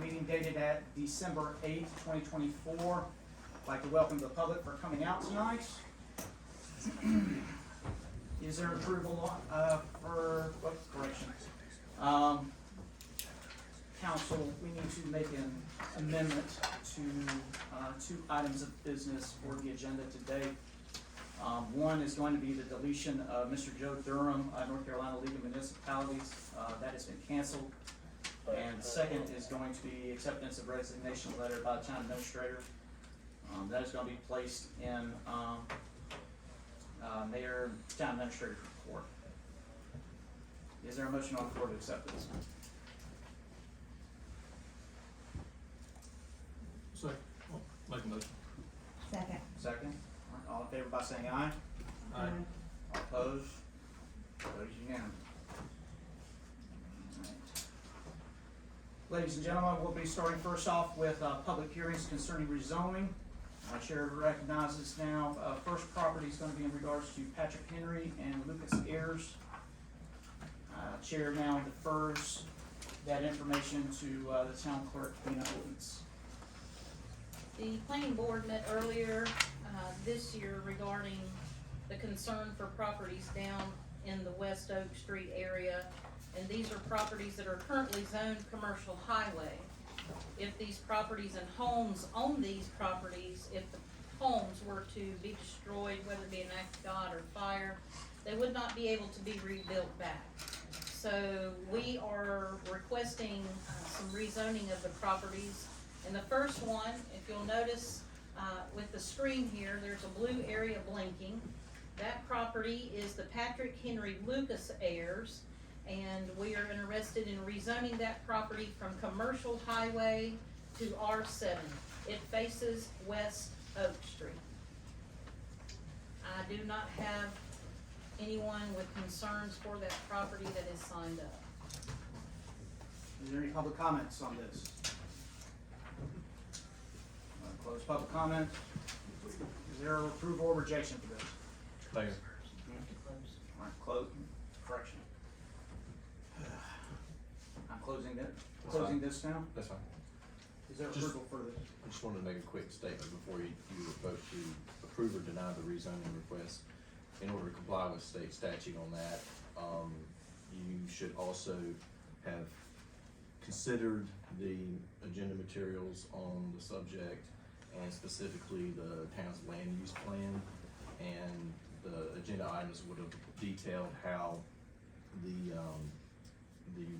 meeting dated at December 8th, 2024. I'd like to welcome the public for coming out tonight. Is there approval for what corrections? Council, we need to make an amendment to two items of business for the agenda today. One is going to be the deletion of Mr. Joe Durham, North Carolina League of Municipalities. That has been canceled. And second is going to be acceptance of resignation letter by the town administrator. That is going to be placed in Mayor Town Administrator's report. Is there a motion on the floor to accept this? Second. Make a motion. Second. Second. All in favor by saying aye. Aye. All opposed? Vote is unanimous. All right. Ladies and gentlemen, we'll be starting first off with public hearings concerning rezoning. Chair recognizes now first property is going to be in regards to Patrick Henry and Lucas Ayers. Chair now defers that information to the town clerk, Dina Owens. The planning board met earlier this year regarding the concern for properties down in the West Oak Street area. And these are properties that are currently zoned commercial highway. If these properties and homes own these properties, if the homes were to be destroyed, whether it be an act of God or fire, they would not be able to be rebuilt back. So we are requesting some rezoning of the properties. And the first one, if you'll notice with the screen here, there's a blue area blinking. That property is the Patrick Henry Lucas heirs, and we are interested in rezoning that property from commercial highway to R7. It faces West Oak Street. I do not have anyone with concerns for that property that is signed up. Is there any public comments on this? Close public comment. Is there approval or rejection for this? Mayor. All right, close. Correction. I'm closing this now. That's fine. Is there Just- approval for this? I just wanted to make a quick statement before you vote to approve or deny the rezoning request. In order to comply with state statute on that, you should also have considered the agenda materials on the subject and specifically the town's land use plan. And the agenda items would have detailed how the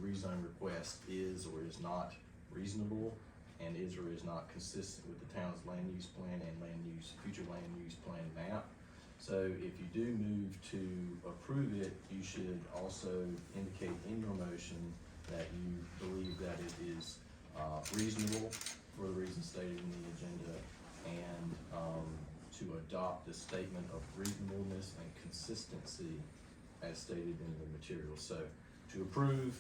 rezone request is or is not reasonable and is or is not consistent with the town's land use plan and future land use plan map. So if you do move to approve it, you should also indicate in your motion that you believe that it is reasonable for the reasons stated in the agenda, and to adopt the statement of reasonableness and consistency as stated in the material. So to approve,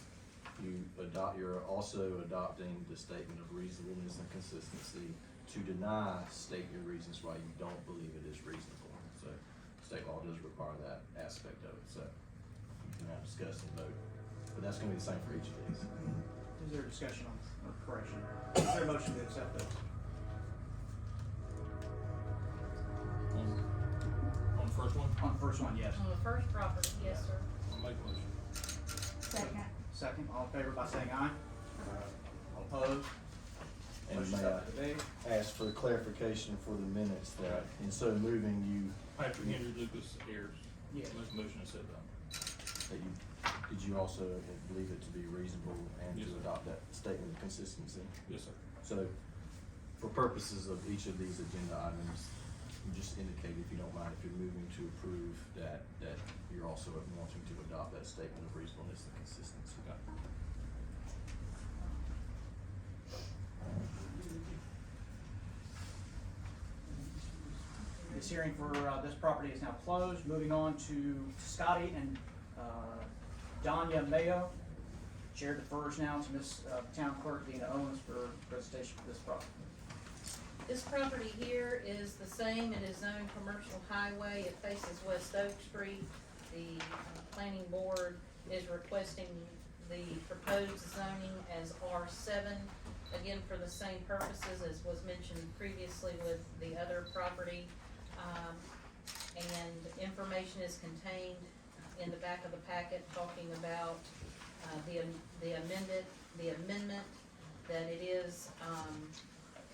you're also adopting the statement of reasonableness and consistency. To deny, state your reasons why you don't believe it is reasonable. So state law does require that aspect of it. So you can now discuss and vote. But that's gonna be the same for each of these. Is there a discussion on or correction? Is there a motion to accept those? On the first one? On the first one, yes. On the first property, yes, sir. I'll make a motion. Second. Second, all in favor by saying aye. All opposed? And Motion's may up to debate. I ask for clarification for the minutes that in so moving Patrick Henry Lucas heirs. Yes. Make a motion and set that. did you also believe it to be reasonable and Yes, to sir. adopt that statement of consistency? Yes, sir. So, for purposes of each of these agenda items, you just indicate, if you don't mind, if you're moving to approve that you're also wanting to adopt that statement of reasonableness and consistency. Okay. This hearing for this property is now closed. Moving on to Scotty and Danya Mayo. Chair defers now to Ms. Town Clerk Dina Owens for presentation for this property. This property here is the same. It is zoned commercial highway. It faces West Oak Street. The planning board is requesting the proposed zoning as R7. again, for the same purposes as was mentioned previously with the other property. And information is contained in the back of the packet talking about, the amendment, that it is,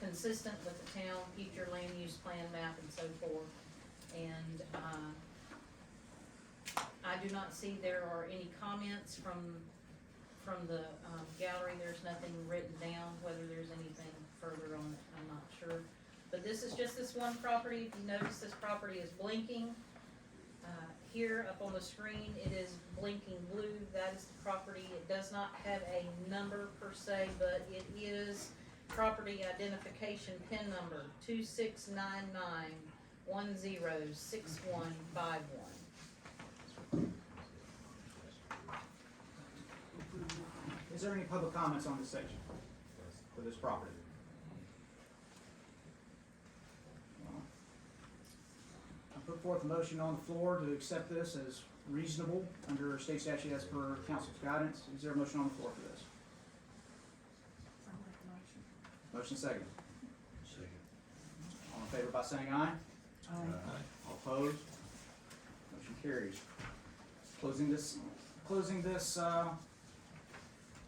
consistent with the town future land use plan map and so forth. And, I do not see there are any comments from the, gallery. There's nothing written down, whether there's anything further on it, I'm not sure. But this is just this one property. If you notice, this property is blinking. Here up on the screen, it is blinking blue. That is the property. It does not have a number per se, but it is property identification PIN number 2699106151. Is there any public comments on this section for this property? I put forth a motion on the floor to accept this as reasonable under state statute as per council's guidance. Is there a motion on the floor for this? I'll make a motion. Motion second. All in favor by saying aye? Aye. All opposed? Motion carries. Closing this,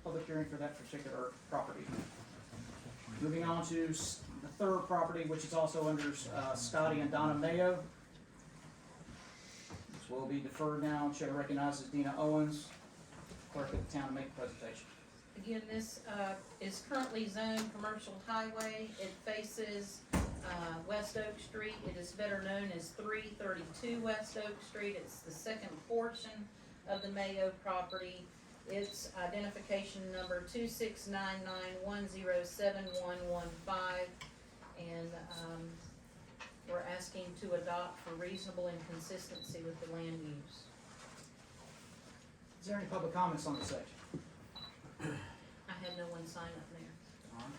public hearing for that particular property. Moving on to the third property, which is also under Scotty and Donna Mayo. This will be deferred now. Chair recognizes Dina Owens, clerk of the town, to make the presentation. Again, this, is currently zoned commercial highway. It faces, West Oak Street. It is better known as 332 West Oak Street. It's the second portion of the Mayo property. It's identification number 2699107115, and, we're asking to adopt for reasonable and consistency with the land use. Is there any public comments on this section? I had no one sign up there. All right.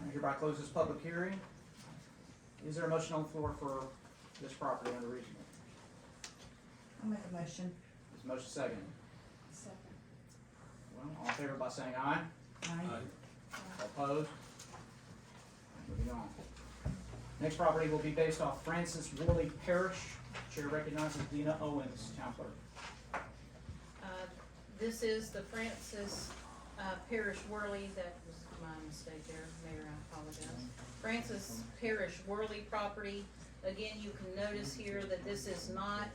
I hereby close this public hearing. Is there a motion on the floor for this property under reasonable? I'll make a motion. Is the motion second? Second. Well, all in favor by saying aye? Aye. All opposed? Moving on. Next property will be based off Francis Worley Parish. Chair recognizes Dina Owens, town clerk. This is the Francis Parish Worley, that was my mistake there, Mayor, I apologize. Francis Parish Worley property. Again, you can notice here that this is not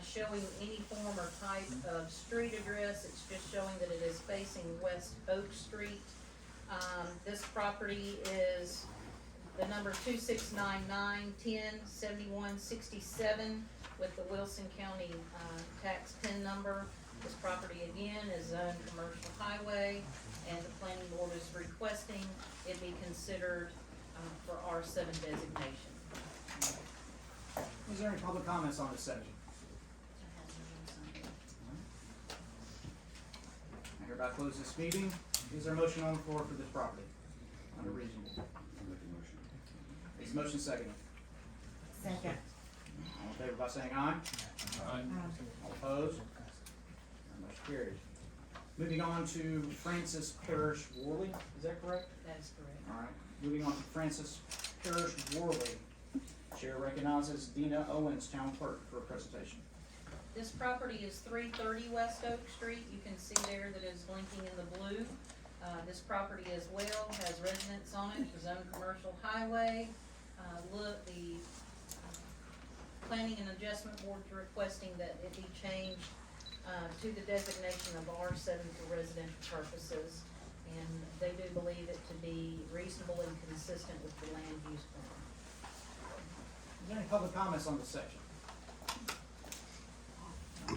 showing any form or type of street address. It's just showing that it is facing West Oak Street. This property is the number 2699107167 with the Wilson County tax PIN number. This property again is zoned commercial highway, and the planning board is requesting it be considered for R7 designation. Is there any public comments on this section? I hereby close this meeting. Is there a motion on the floor for this property? Under reasonable. Is the motion seconded? Second. All in favor by saying aye? Aye. All opposed? Motion carries. Moving on to Francis Parish Worley, is that correct? That is correct. All right, moving on to Francis Parish Worley. Chair recognizes Dina Owens, town clerk, for a presentation. This property is 330 West Oak Street. You can see there that it's blinking in the blue. This property as well has residents on it, the zone commercial highway. The Planning and Adjustment Board's requesting that it be changed to the designation of R7 for residential purposes. And they do believe it to be reasonable and consistent with the land use plan. Is there any public comments on this section? I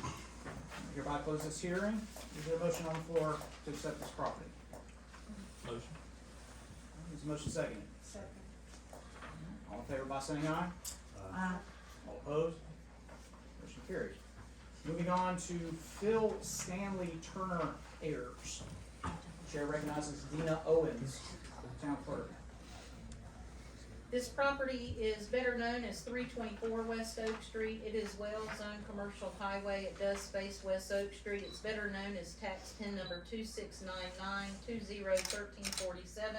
hereby close this hearing. Is there a motion on the floor to accept this property? Motion. Is the motion seconded? Second. All in favor by saying aye? Aye. All opposed? Motion carries. Moving on to Phil Stanley Turner Ayers. Chair recognizes Dina Owens, town clerk. This property is better known as 324 West Oak Street. It is well zoned commercial highway. It does face West Oak Street. It's better known as tax pin number 2699201347.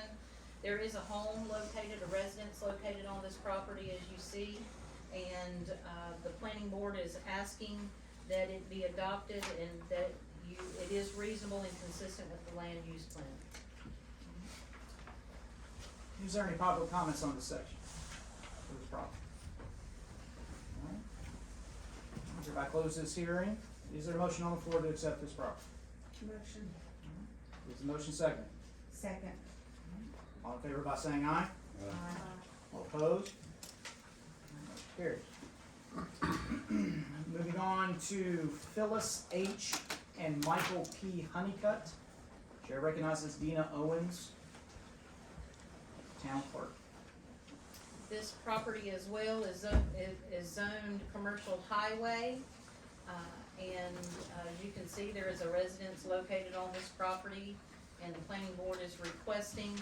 There is a home located, a residence located on this property, as you see, and the planning board is asking that it be adopted and that it is reasonable and consistent with the land use plan. Is there any public comments on this section for this property? All right. Hereby close this hearing. Is there a motion on the floor to accept this property? Motion. Is the motion second? Second. All in favor by saying aye? Aye. All opposed? Motion carries. Moving on to Phyllis H. and Michael P. Honeycutt. Chair recognizes Dina Owens, Town Clerk. This property as well is zoned commercial highway. And as you can see, there is a residence located on this property, and the planning board is requesting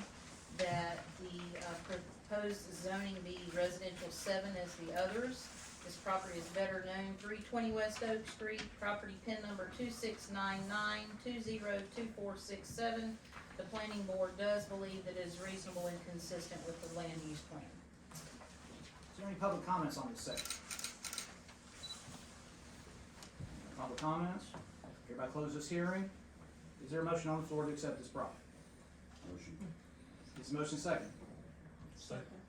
that the proposed zoning be residential 7 as the others. This property is better known, 320 West Oak Street, property pin number 2699202467. The planning board does believe that it is reasonable and consistent with the land use plan. Is there any public comments on this section? Public comments? Hereby close this hearing. Is there a motion on the floor to accept this property? Motion. Is the motion second? Second.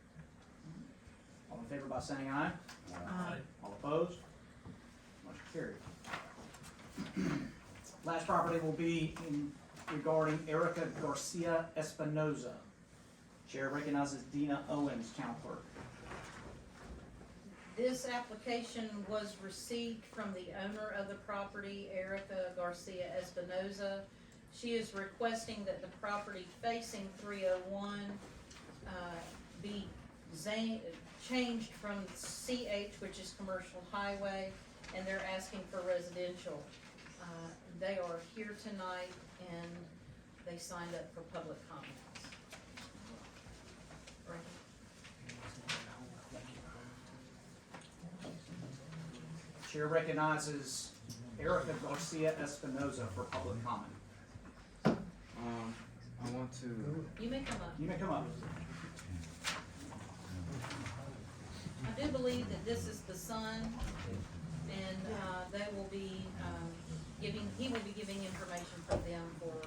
All in favor by saying aye? Aye. All opposed? Motion carried. Last property will be regarding Erica Garcia Espinoza. Chair recognizes Dina Owens, Town Clerk. This application was received from the owner of the property, Erica Garcia Espinoza. She is requesting that the property facing 301 be changed from CH, which is commercial highway, and they're asking for residential. They are here tonight and they signed up for public comments. Right. Chair recognizes Erica Garcia Espinoza for public comment. I want to. You may come up. You may come up. I do believe that this is the son, and they will be he will be giving information for them for,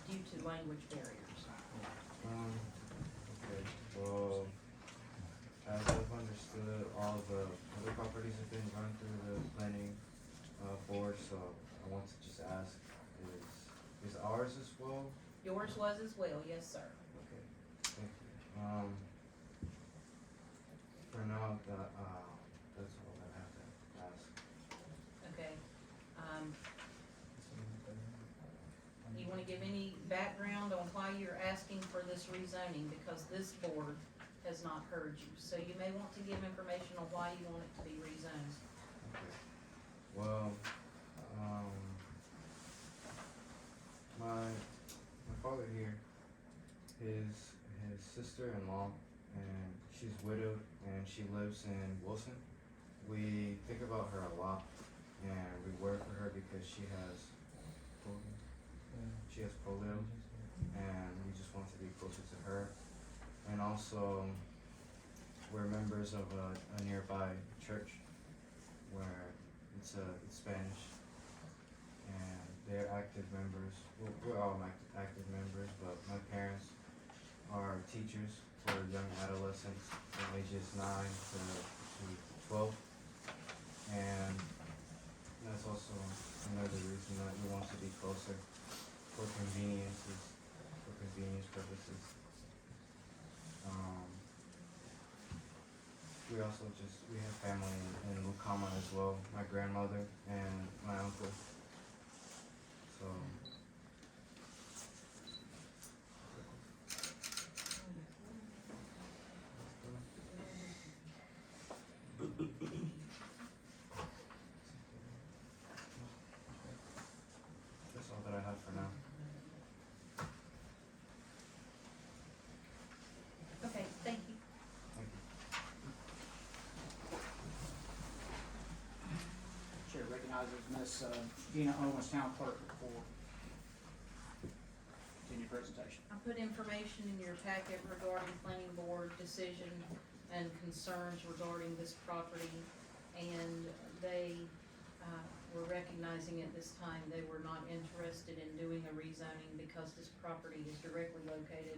due to language barriers. Okay. Well, as I've understood, all the other properties have been run through the planning board, so I want to just ask: is ours as well? Yours was as well, yes, sir. Okay. Thank you. For now, that's all I have to ask. Okay. You wanna give any background on why you're asking for this rezoning, because this board has not heard you, so you may want to give information on why you want it to be rezoned. Okay. Well, my father here, his sister-in-law, and she's widowed and she lives in Wilson. We think about her a lot, and we worry for her because she has polio, and we just want to be closer to her. And also, we're members of a nearby church where it's Spanish, and they're active members. We're all active members, but my parents are teachers for young adolescents from ages 9 to 12, and that's also another reason that we want to be closer for convenience purposes. We have family in Lucama as well, my grandmother and my uncle. So, that's all that I have for now. recognizes Miss Dina Owens, Town Clerk, for continued presentation. I put information in your packet regarding planning board decision and concerns regarding this property, and they, were recognizing at this time they were not interested in doing a rezoning because this property is directly located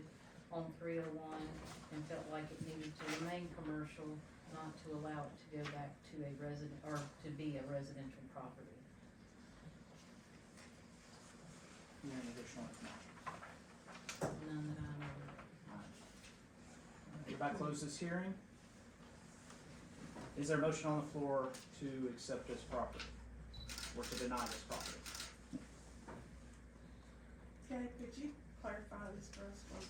on 301 and felt like it needed to remain commercial, not to allow it to go back to a resident, or to be a residential property. Any additional information? None that I know of. Everybody close this hearing. Is there a motion on the floor to accept this property, or to deny this property? Okay, could you clarify this for us, please?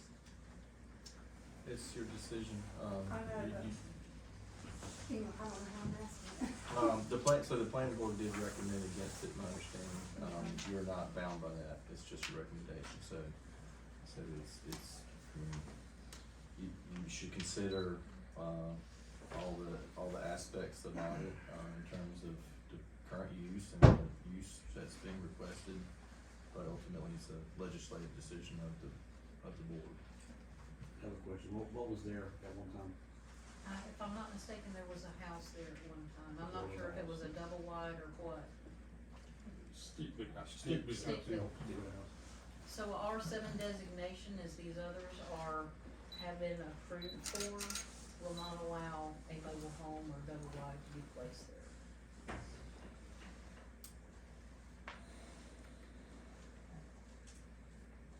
It's your decision. I know, but- You know, I don't know how I'm asking it. The planning board did recommend against it, my understanding. You're not bound by that, it's just a recommendation, so it's, you should consider, all the aspects about it, in terms of the current use and the use that's being requested, but ultimately it's a legislative decision of the board. I have a question. What was there at one time? If I'm not mistaken, there was a house there at one time. I'm not sure if it was a double wide or what. Steep big house. Steep big house. House. So R7 designation, as these others have been approved for, will not allow a mobile home or double wide to be placed there.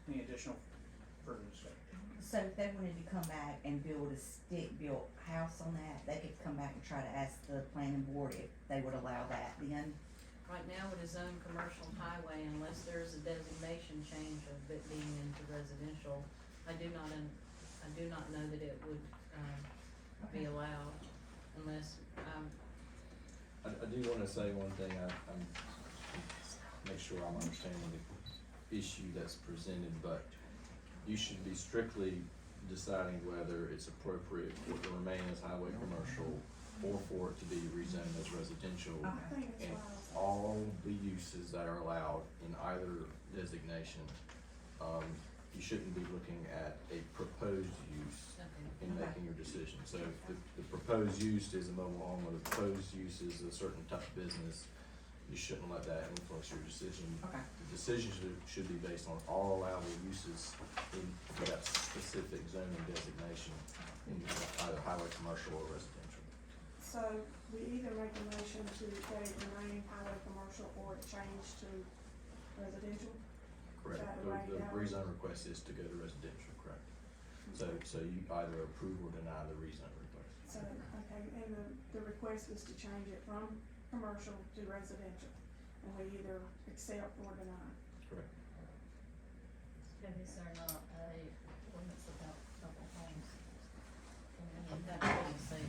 Any additional further discussion? So if they wanted to come back and build a stick-built house on that, they could come back and try to ask the planning board if they would allow that then? Right now, it is zoned commercial highway unless there's a designation change of it being into residential. I do not know that it would, be Okay. allowed unless, I do wanna say one thing, I'm, make sure I'm understanding the issue that's presented, but you should be strictly deciding whether it's appropriate for it to remain as highway commercial or for it to be rezoned as residential. I think it's And why I was. all the uses that are allowed in either designation, you shouldn't be looking at a proposed use in Okay. making your decision. So if the proposed use is a mobile home or the proposed use is a certain type of business, you shouldn't let that influence your decision. Okay. The decision should be based on all allowable uses in that specific zoning designation in either highway, commercial, or residential. So we either make a motion to let it remain highway commercial or change to residential? Correct. That The right now. rezone request is to go to residential, correct? So you either approve or deny the rezone request. So, okay, and the request is to change it from commercial to residential, and we either accept or deny. Correct. And is there not a ordinance about double homes? that's what I'm saying,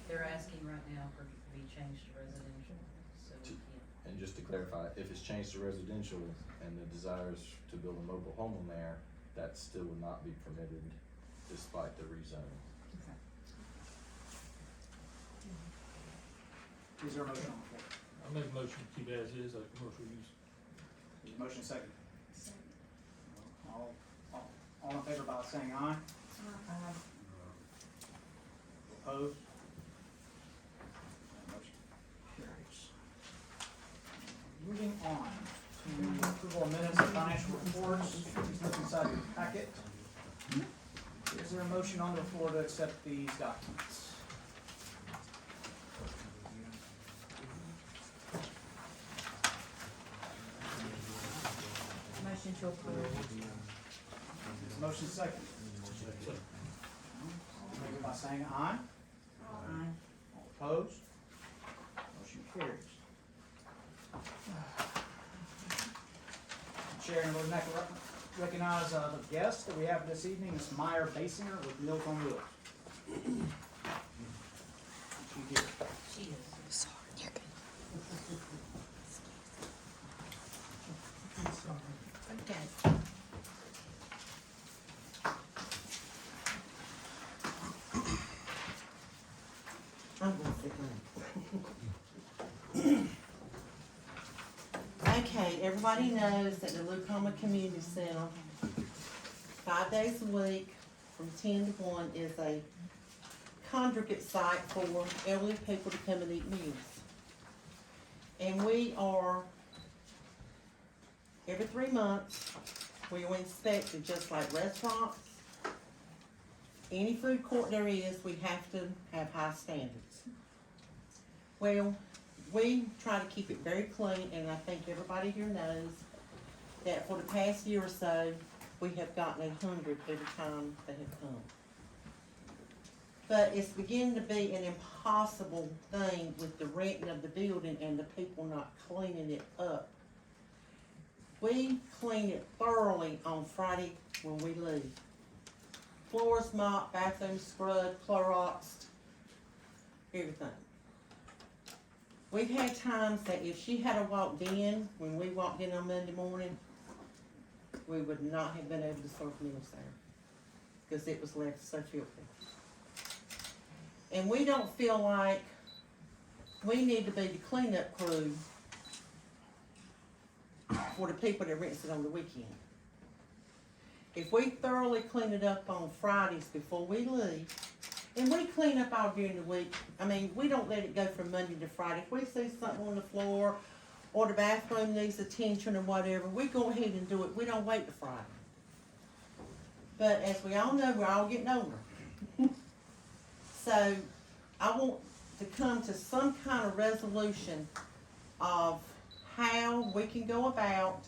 they're asking right now for it to be changed to residential, so we can't. And just to clarify, if it's changed to residential and the desire is to build a mobile home on there, that still would not be permitted despite the rezoning. Okay. Is there a motion on the floor? I make a motion to keep as is, a commercial use. Is the motion second? So, All in favor by saying aye? Opposed? That motion carries. Moving on to approval of minutes and financial reports, please look inside your packet. Is there a motion on the floor to accept these documents? Motion to approve. Is the motion second? All in favor by saying aye? Aye. All opposed? Motion carries. Chair, and would like to recognize the guest that we have this evening, Ms. Meyer Basinger with Meals on Wheels. She here. She is. Okay. I'm gonna sit down. everybody knows that the Lucama Community Center, 5 days a week, from 10 to 1, is a congregate site for elderly people to come and eat meals. And we are, every 3 months, we are inspected just like restaurants. Any food court there is, we have to have high standards. Well, we try to keep it very clean, and I think everybody here knows that for the past year or so, we have gotten 100 every time they have come. But it's beginning to be an impossible thing with the renting of the building and the people not cleaning it up. We clean it thoroughly on Friday when we leave. Floors mopped, bathrooms scrubbed, Cloroxed, everything. We've had times that if she had walked in, when we walked in on Monday morning, we would not have been able to serve meals there, because it was left so filthy. And we don't feel like we need to be the cleanup crew for the people that rents it on the weekend. If we thoroughly clean it up on Fridays before we leave, and we clean up all during the week, I mean, we don't let it go from Monday to Friday. If we see something on the floor, or the bathroom needs attention or whatever, we go ahead and do it. We don't wait to Friday. But as we all know, we're all getting older. So I want to come to some kind of resolution of how we can go about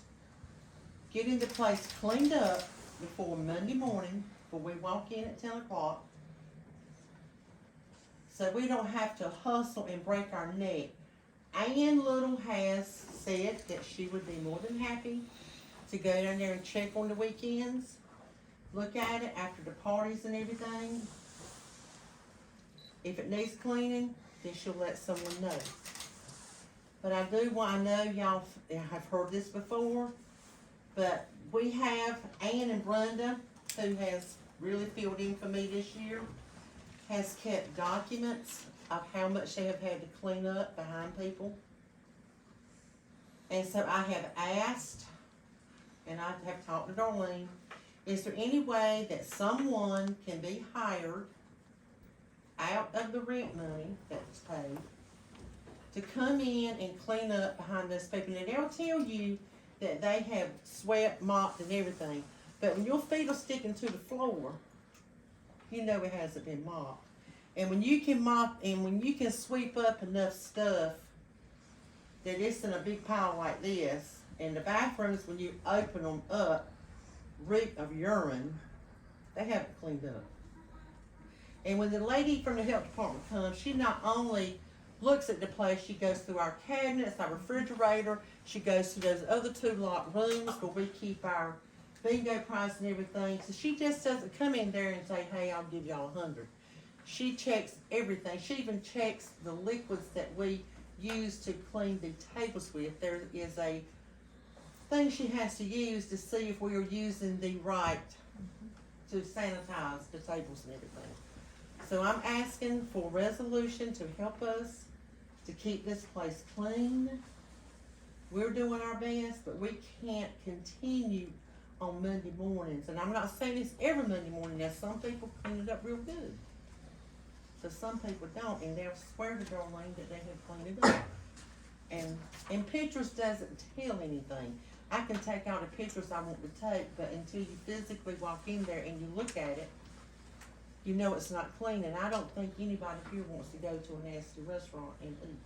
getting the place cleaned up before Monday morning, before we walk in at 10 o'clock. So we don't have to hustle and break our neck. Ann Little has said that she would be more than happy to go down there and check on the weekends, look at it after the parties and everything. If it needs cleaning, then she'll let someone know. But I know y'all have heard this before, but we have Ann and Brenda, who has really filled in for me this year, has kept documents of how much they have had to clean up behind people. And so I have asked, and I have talked to Darlene, is there any way that someone can be hired out of the rent money that's paid to come in and clean up behind those people? And they'll tell you that they have swept, mopped, and everything, but when your feet are sticking to the floor, you know it hasn't been mopped. And when you can mop and when you can sweep up enough stuff that it's in a big pile like this, and the bathrooms, when you open them up, reek of urine, they haven't cleaned up. And when the lady from the health department comes, she not only looks at the place, she goes through our cabinets, our refrigerator, she goes through those other 2 locked rooms where we keep our bingo prize and everything. So she just doesn't come in there and say, hey, I'll give y'all 100. She checks everything. She even checks the liquids that we use to clean the tables with. There is a thing she has to use to see if we are using the right to sanitize the tables and everything. So I'm asking for a resolution to help us to keep this place clean. We're doing our best, but we can't continue on Monday mornings. And I'm not saying it's every Monday morning. Now, some people clean it up real good. So some people don't, and they'll swear to Darlene that they have cleaned it up. And pictures doesn't tell anything. I can take all the pictures I want to take, but until you physically walk in there and you look at it, you know it's not clean. And I don't think anybody here wants to go to a nasty restaurant and eat,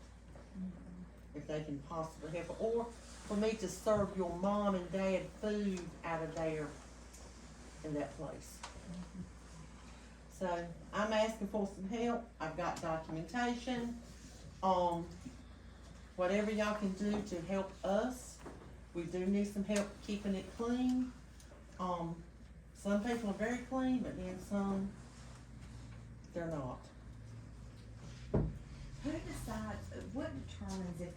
if they can possibly help it. Or for me to serve your mom and dad food out of there in that place. So I'm asking for some help. I've got documentation on whatever y'all can do to help us. We do need some help keeping it clean. Some people are very clean, but then some, they're not. Who decides, what determines if,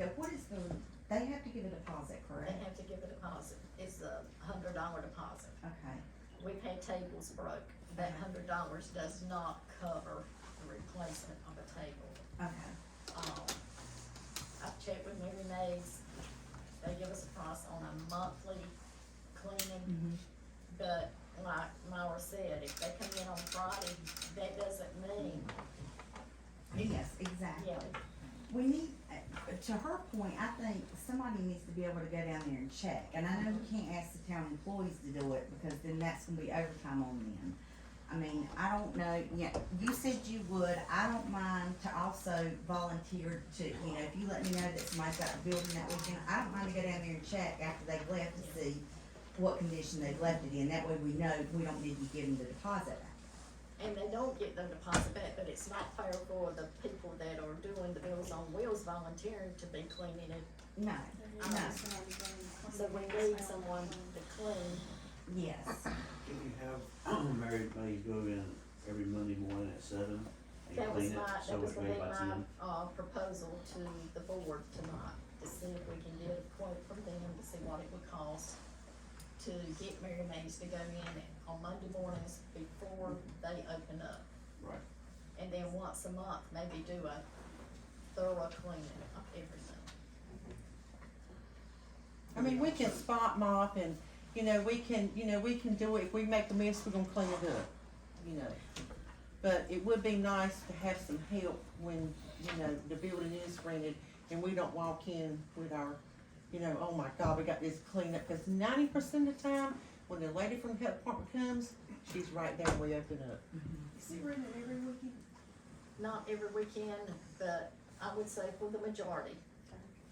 they have to give a deposit, They correct? have to give a deposit, it's a $100 deposit. Okay, We pay tables broke, that $100 does not cover the replacement of a table. okay. I've checked with Mary Mays, they give us a price on a monthly cleaning. Mhm. But like Myra said, if they come in on Friday, that doesn't mean, Yes, exactly. yeah, We need, to her point, I think somebody needs to be able to go down there and check, and I know we can't ask the town employees to do it, because then that's gonna be overtime on them. I mean, I don't know, yeah, you said you would, I don't mind to also volunteer to, you know, if you let me know that somebody's got a building that weekend, I don't mind to go down there and check after they've left to see what condition they've left it in, that way we know we don't need to give them the deposit back. and they don't get their deposit back, but it's not fair for the people that are doing the Meals on Wheels volunteering to be cleaning it. No, no, So we need someone to clean. yes, Can you have married maids go in every Monday morning at 7 and That was clean it, my, so that was it's gonna ready be by my, 10? proposal to the board tonight, to see if we can get a quote from them to see what it would cost to get Mary Maids to go in on Monday mornings before they open up. Right. And then once a month, maybe do a thorough cleaning of everything. I mean, we can spot mop and, we can do it, if we make a mess, we're gonna clean it up, But it would be nice to have some help when, the building is rented and we don't walk in with our, oh my God, we got this cleaned up, cause 90% of the time, when the lady from the health department comes, she's right there when we open up. Is it rented every weekend? Not every weekend, but I would say for the majority,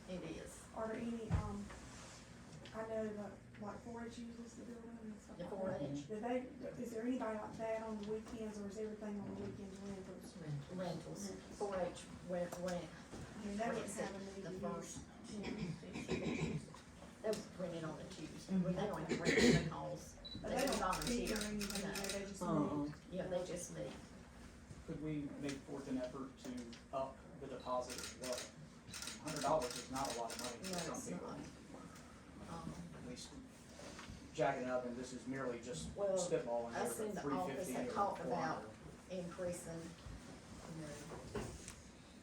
it is. Are there any, I know that, like 4-H uses the building and stuff The like that. 4-H. Is there anybody like that on the weekends, or is everything on the weekends rentals? Rentals, 4-H rent. I mean, they would have a need The to use. first. They was rented on a Tuesday, well, they don't even rent the calls, But they they just don't feed volunteer. or anything, No. they just Uh-uh. need. Yeah, they just meet. Could we make forth an effort to up the deposit as well? $100 is not a lot of money No, for some it's people. not. At least jacking up, and this is merely just Well, spitballing there, us in but the office 350 have or talked 400. about increasing,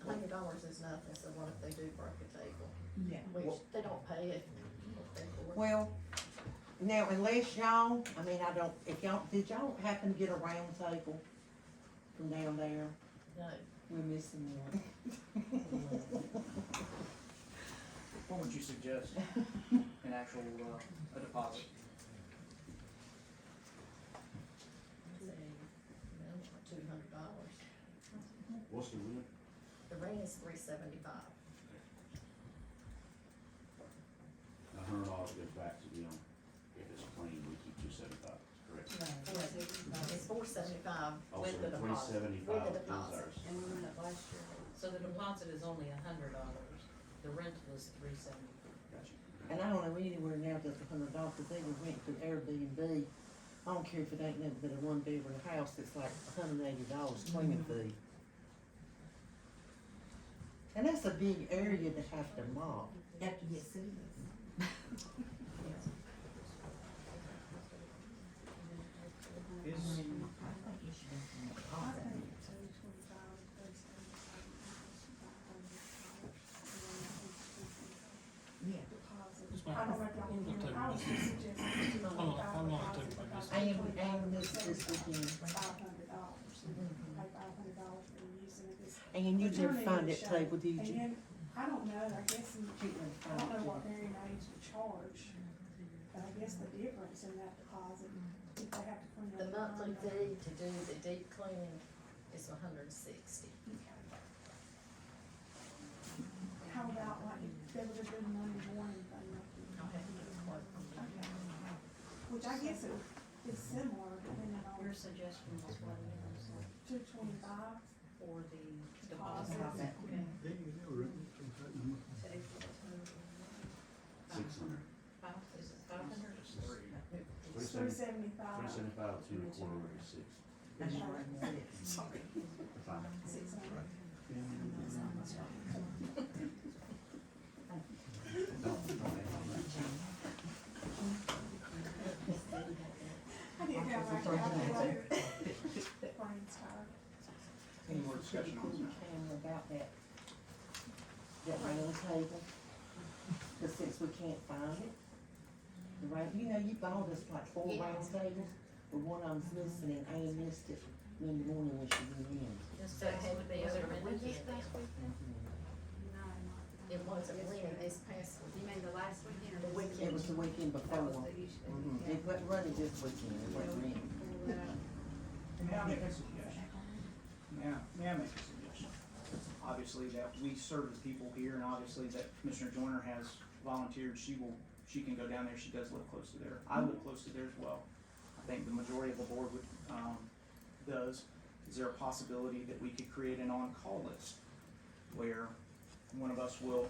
$100 is nothing, so what if they do break a table? yeah. Which, they don't pay it. They pay for it. Well, now unless y'all, did y'all happen to get a round table from down there? No, We're missing one. What would you suggest, an actual, a deposit? say, $200. What's the rent? The rent is $375. $100 goes back to them. If it's clean, we keep $275, correct? It's $475 Oh, with so the deposit. $375 With the is deposit. ours. And we went up last year, so the deposit is only $100, the rental is $370. Gotcha. And I don't know anywhere now that's $100, cause they were renting through Airbnb. I don't care if it ain't nothing but a one bedroom house, it's like $180 cleaning fee. And that's a big area to have to mop. After you get sued. Is, I think you should have some I deposit. think $225, Yeah. deposit. Yes, I ma'am. don't know if y'all We'll can, take I was this. just suggesting $225 How long it take deposit to because And this weekend. $500. Pay $500 for the use and if it's. And you returning didn't find the that show. table, did And you? then, I don't know, I guess, You didn't I find don't know it, what did Mary Maids would charge, but I guess the difference in that deposit, if they have to clean up. The monthly behind fee to do the deep cleaning is $160. How about like if they were to do Monday morning thing, I'll have to get a quote from them. okay. Which I guess is similar, depending on Your suggestion was what it is $225. for the Deposit. deposit. Okay. Say for the total, 600. is it 500 or 600? It's $375. $375, 2 1/4 would be 6. That's right. Sorry, Fine. 600. I didn't have my calculator. Brain's tired. any more discussion on You that? can about that round table. Cause since we can't find it, the right, you know, you bought us like 4 Yeah. round tables, but one of them's missing and Ann missed it Monday morning when she went in. This So it tax had would to be be over over the rented weekend then. It wasn't rented this past You mean the last weekend or The this weekend. It was the weekend That before. was the issue. It wasn't running this weekend, it wasn't rented. May I make a suggestion? May I make a suggestion? Obviously that we serve the people here and obviously that Commissioner Joyner has volunteered, she can go down there, she does live close to there. I live close to there as well. I think the majority of the board would, does. Is there a possibility that we could create an on-call list where one of us will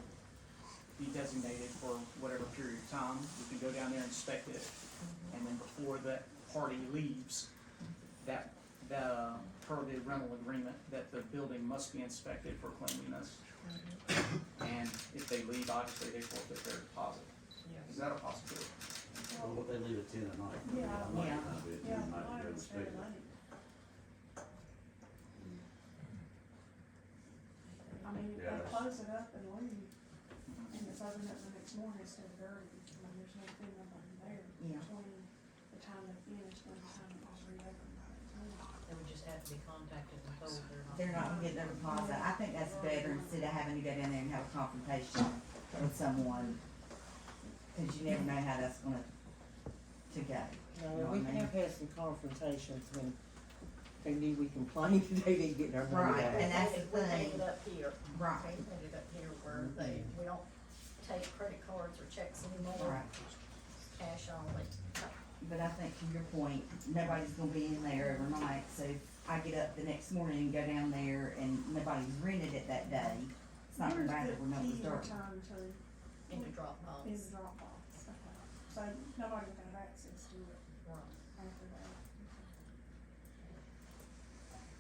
be designated for whatever period of time? We can go down there, inspect it, and then before that party leaves, that, per the rental agreement, that the building must be inspected for cleanliness. And if they leave, obviously they forfeit their deposit. Is that a possibility? Well, what they leave at 10 at night. Yeah. Yeah. Yeah, Might I go to understand state. that. I mean, if Yeah, they that's- close it up and leave, and it's open up the next morning, it's still dirty, I mean, there's nothing nobody there Yeah. between the time they finish and the time it was reopened by the time. They would just have to be contacted and told They're not gonna get their deposit. I think that's better instead of having to go down there and have a confrontation with someone. Cause you never know how that's gonna to go. No, You know we what I mean? have had some confrontations when they knew we complained that they didn't get their money Right, back. and that's the We had thing. it up here. Right. We had it up here where we don't take credit cards or checks anymore. Right. Cash only. But I think to your point, nobody's gonna be in there overnight, so if I get up the next morning and go down there and nobody's rented it that day, it's not gonna matter where nobody's Where's dirty. the key return to, In the Dropbox. in the Dropbox, okay, so nobody would have access to it Right. after that.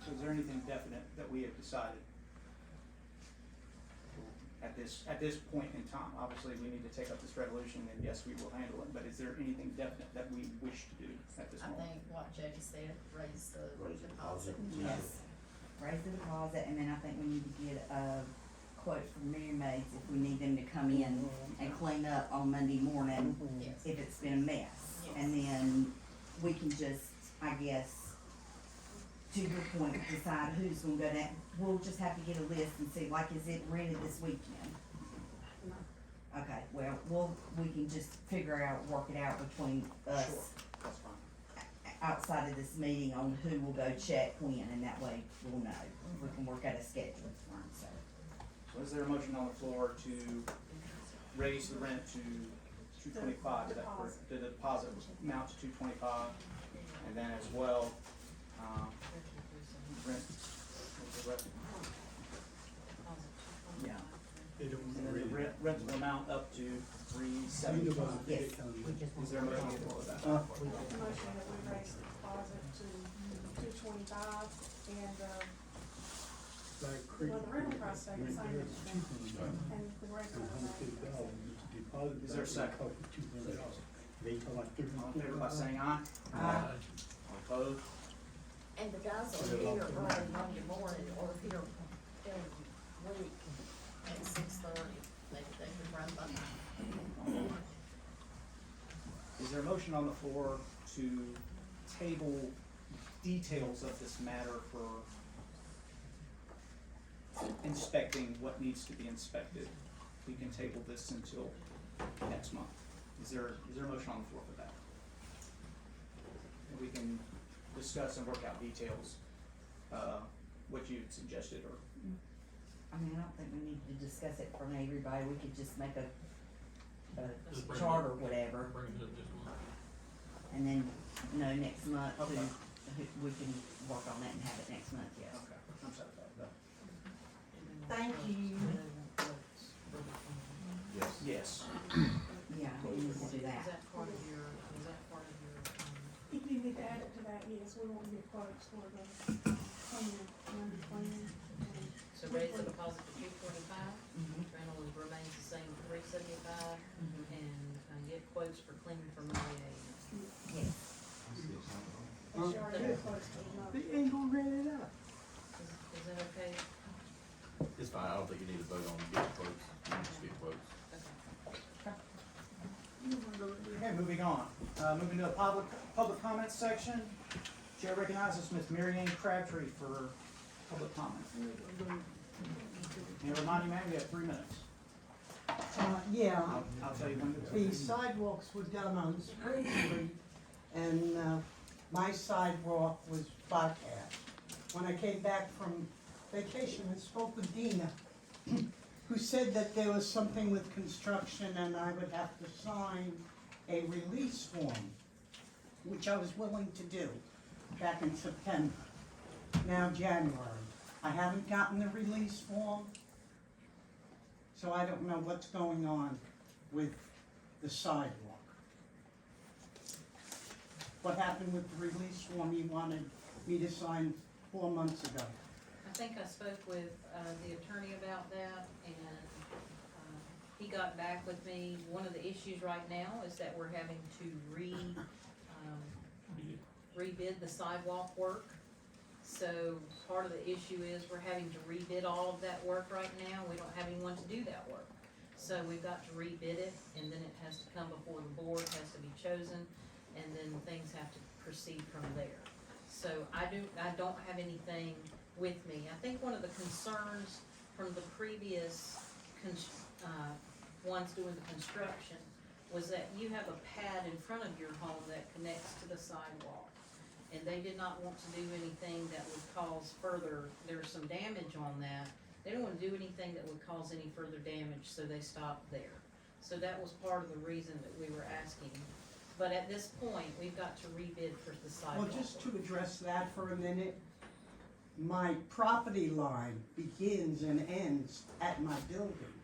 So is there anything definite that we have decided at this point in time? Obviously, we need to take up this resolution, and yes, we will handle it, but is there anything definite that we wish to do at this I moment? think what Jody said, raise the Raise the deposit. deposit. Yes, raise the deposit, and then I think we need to get a quote from Mary Maids if we need them to come in and clean up on Monday morning Yes. if it's been a mess. Yes. And then we can just, I guess, to your point, decide who's gonna go down. We'll just have to get a list and see, like, is it rented this weekend? No. Okay, well, we can just figure out, work it out between Sure, us that's fine. outside of this meeting on who will go check when, and that way we'll know. We can work out a schedule for them, so. So is there a motion on the floor to raise the rent to $225, is that correct? The deposit amount to $225, and then as well, rent, what's the rest? Yeah. And then the rental amount up to $375. Yes. Is there a motion on the floor of that? Motion that we raise the deposit to $225 and, well, the rental price stayed the same, and the regular amount. Is there a second? All in favor by saying aye? Aye. All opposed? And the guys are here early Monday morning or here during the week at 6:30. They can run by. Is there a motion on the floor to table details of this matter for inspecting what needs to be inspected? We can table this until next month. Is there a motion on the floor for that? And we can discuss and work out details, what you suggested, or, I mean, I don't think we need to discuss it from everybody, we could just make a Just bring it chart or up. whatever, Bring it up this month. and then, next month, Okay. we can work on that and have it next month, yes. okay, I'm satisfied with that. Thank you. Yes. Yes. Yeah, we need to do Is that. that part of your, If you need to add it to that, yes, we want to get quotes for the cleaning, Monday cleaning, and so raise the deposit to $225, Mhm. rental remains the same, $375, Mhm. and get quotes for cleaning for Monday. Yes. she already got quotes for the month. ain't gonna rent it out. Is that okay? It's fine, I don't think you need to vote on getting quotes, you can just get quotes. Okay. Okay, moving on. Moving to the public comments section. Chair recognizes Ms. Mary Ann Crabtree for public comment. And remind you, ma'am, you have 3 minutes. Yeah, I'll tell you when to. the sidewalks were done on Spring Street, and, my sidewalk was bypassed. When I came back from vacation, I spoke with Dina, who said that there was something with construction and I would have to sign a release form, which I was willing to do back in September. Now January. I haven't gotten the release form, so I don't know what's going on with the sidewalk. What happened with the release form you wanted me to sign 4 months ago? I think I spoke with, the attorney about that, and, he got back with me. One of the issues right now is that we're having to rebid the sidewalk work. So part of the issue is we're having to rebid all of that work right now. We don't have anyone to do that work. So we've got to rebid it, and then it has to come before the board, has to be chosen, and then things have to proceed from there. So I don't have anything with me. I think one of the concerns from the previous ones doing the construction was that you have a pad in front of your home that connects to the sidewalk. And they did not want to do anything that would cause further, there's some damage on that. They don't want to do anything that would cause any further damage, so they stopped there. So that was part of the reason that we were asking. But at this point, we've got to rebid for the sidewalk. Well, just to address that for a minute, my property line begins and ends at my building.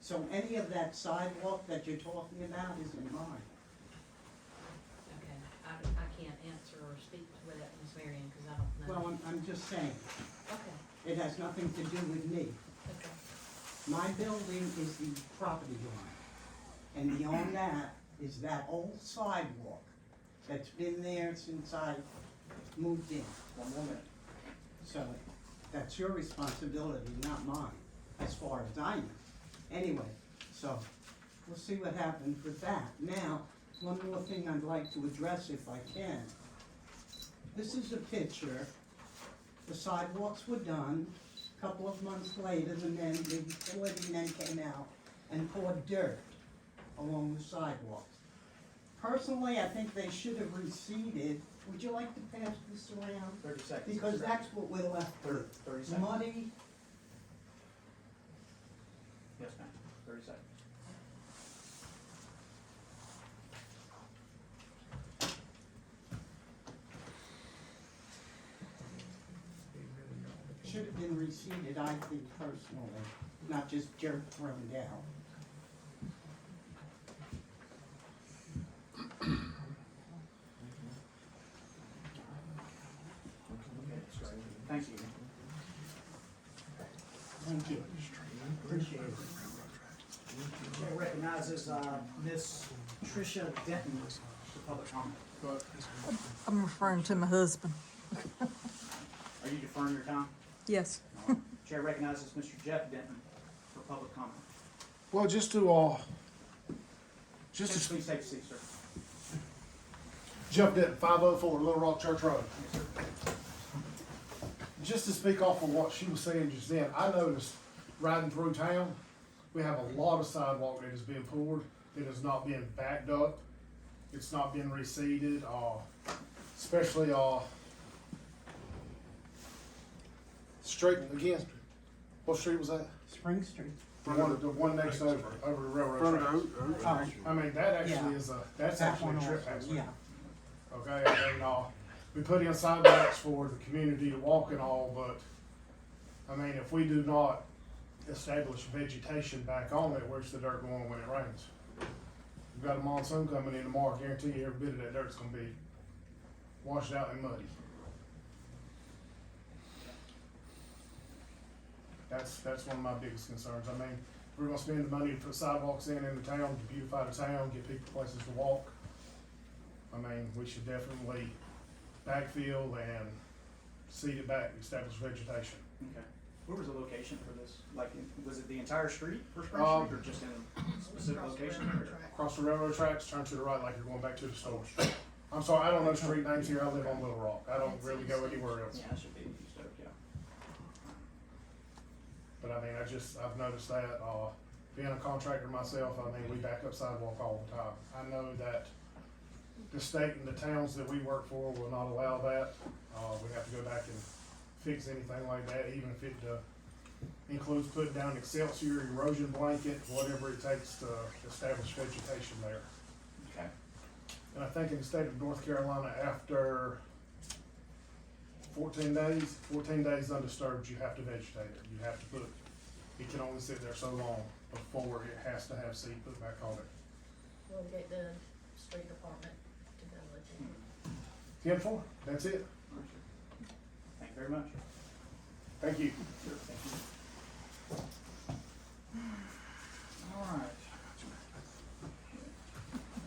So any of that sidewalk that you're talking about isn't mine. Okay, I can't answer or speak to that, Ms. Marion, because I don't know. Well, I'm just saying, Okay, it has nothing to do with me. okay. My building is the property line, and beyond that is that old sidewalk that's been there since I moved in. 1 more minute. So, that's your responsibility, not mine, as far as I know. Anyway, so, we'll see what happens with that. Now, one more thing I'd like to address if I can. This is a picture. The sidewalks were done. A couple of months later, the utility men came out and poured dirt along the sidewalks. Personally, I think they should have receded. Would you like to pass this around? 30 seconds. Because that's what we're left with. 30 seconds. Muddy. Yes, ma'am. 30 seconds. Should have been receded, I think personally, not just dirt thrown down. Thank you. Thank you. Appreciate it. Chair recognizes Miss Tricia Denton for public comment. I'm referring to my husband. Are you deferring your time? Yes. Chair recognizes Mr. Jeff Denton for public comment. Well, just to Please take a seat, sir. Jeff Denton, 504 Little Rock Church Road. Just to speak off of what she was saying just then, I noticed riding through town, we have a lot of sidewalk that is being poured. It is not being backed up. It's not being reseeded, especially straight again. What street was that? Spring Street. The one next over the railroad tracks. I mean, that actually is that's That actually a one trip also, hazard. yeah. Okay, I mean, we put in sidewalks for the community to walk and all, but, I mean, if we do not establish vegetation back on it, where's the dirt going when it rains? We've got a monsoon coming in tomorrow, I guarantee you every bit of that dirt's gonna be washed out and muddy. That's one of my biggest concerns. I mean, we're gonna spend the money to put sidewalks in the town, to beautify the town, get people places to walk. I mean, we should definitely backfill and seed it back, establish vegetation. Okay. Where was the location for this? Like, was it the entire street for Spring Um, Street or just in a specific Across the location? railroad track. Across the railroad tracks, turn to the right like you're going back to the store. I'm sorry, I don't know street names here, I live on Little Rock, I don't really go anywhere else. Yeah, it should be used up, yeah. But I mean, I've noticed that, being a contractor myself, I mean, we back up sidewalk all the time. I know that the state and the towns that we work for will not allow that. We have to go back and fix anything like that, even if it, includes putting down Excelsior, erosion blanket, whatever it takes to establish vegetation there. Okay. And I think in the state of North Carolina, after 14 days undisturbed, you have to vegetate it. You have to put, it can only sit there so long before it has to have seed put back on it. We'll get the street department to go with it. 10-4, that's it. Thank you very much. Thank you. Sure, thank you. All right.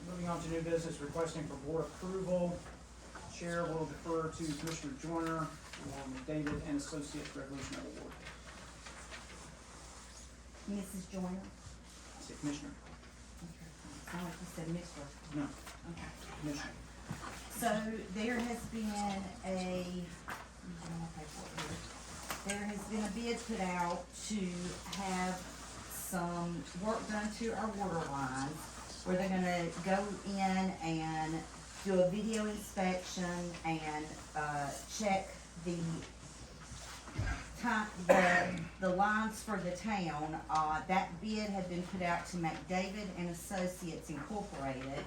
Moving on to new business, requesting for board approval. Chair will defer to Commissioner Joyner on David and Associates Resolution Award. Mrs. Joyner? I say Commissioner. Sound like you said Mr. No, Okay. Commissioner. So there has been a bid put out to have some work done to our water lines, where they're gonna go in and do a video inspection and, check the the lines for the town. That bid had been put out to McDavid and Associates Incorporated.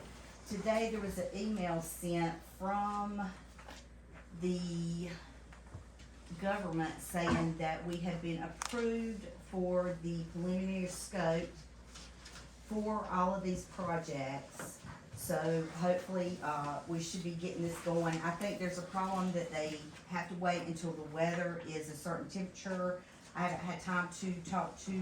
Today, there was an email sent from the government saying that we have been approved for the preliminary scope for all of these projects. So hopefully, we should be getting this going. I think there's a problem that they have to wait until the weather is a certain temperature. I haven't had time to talk to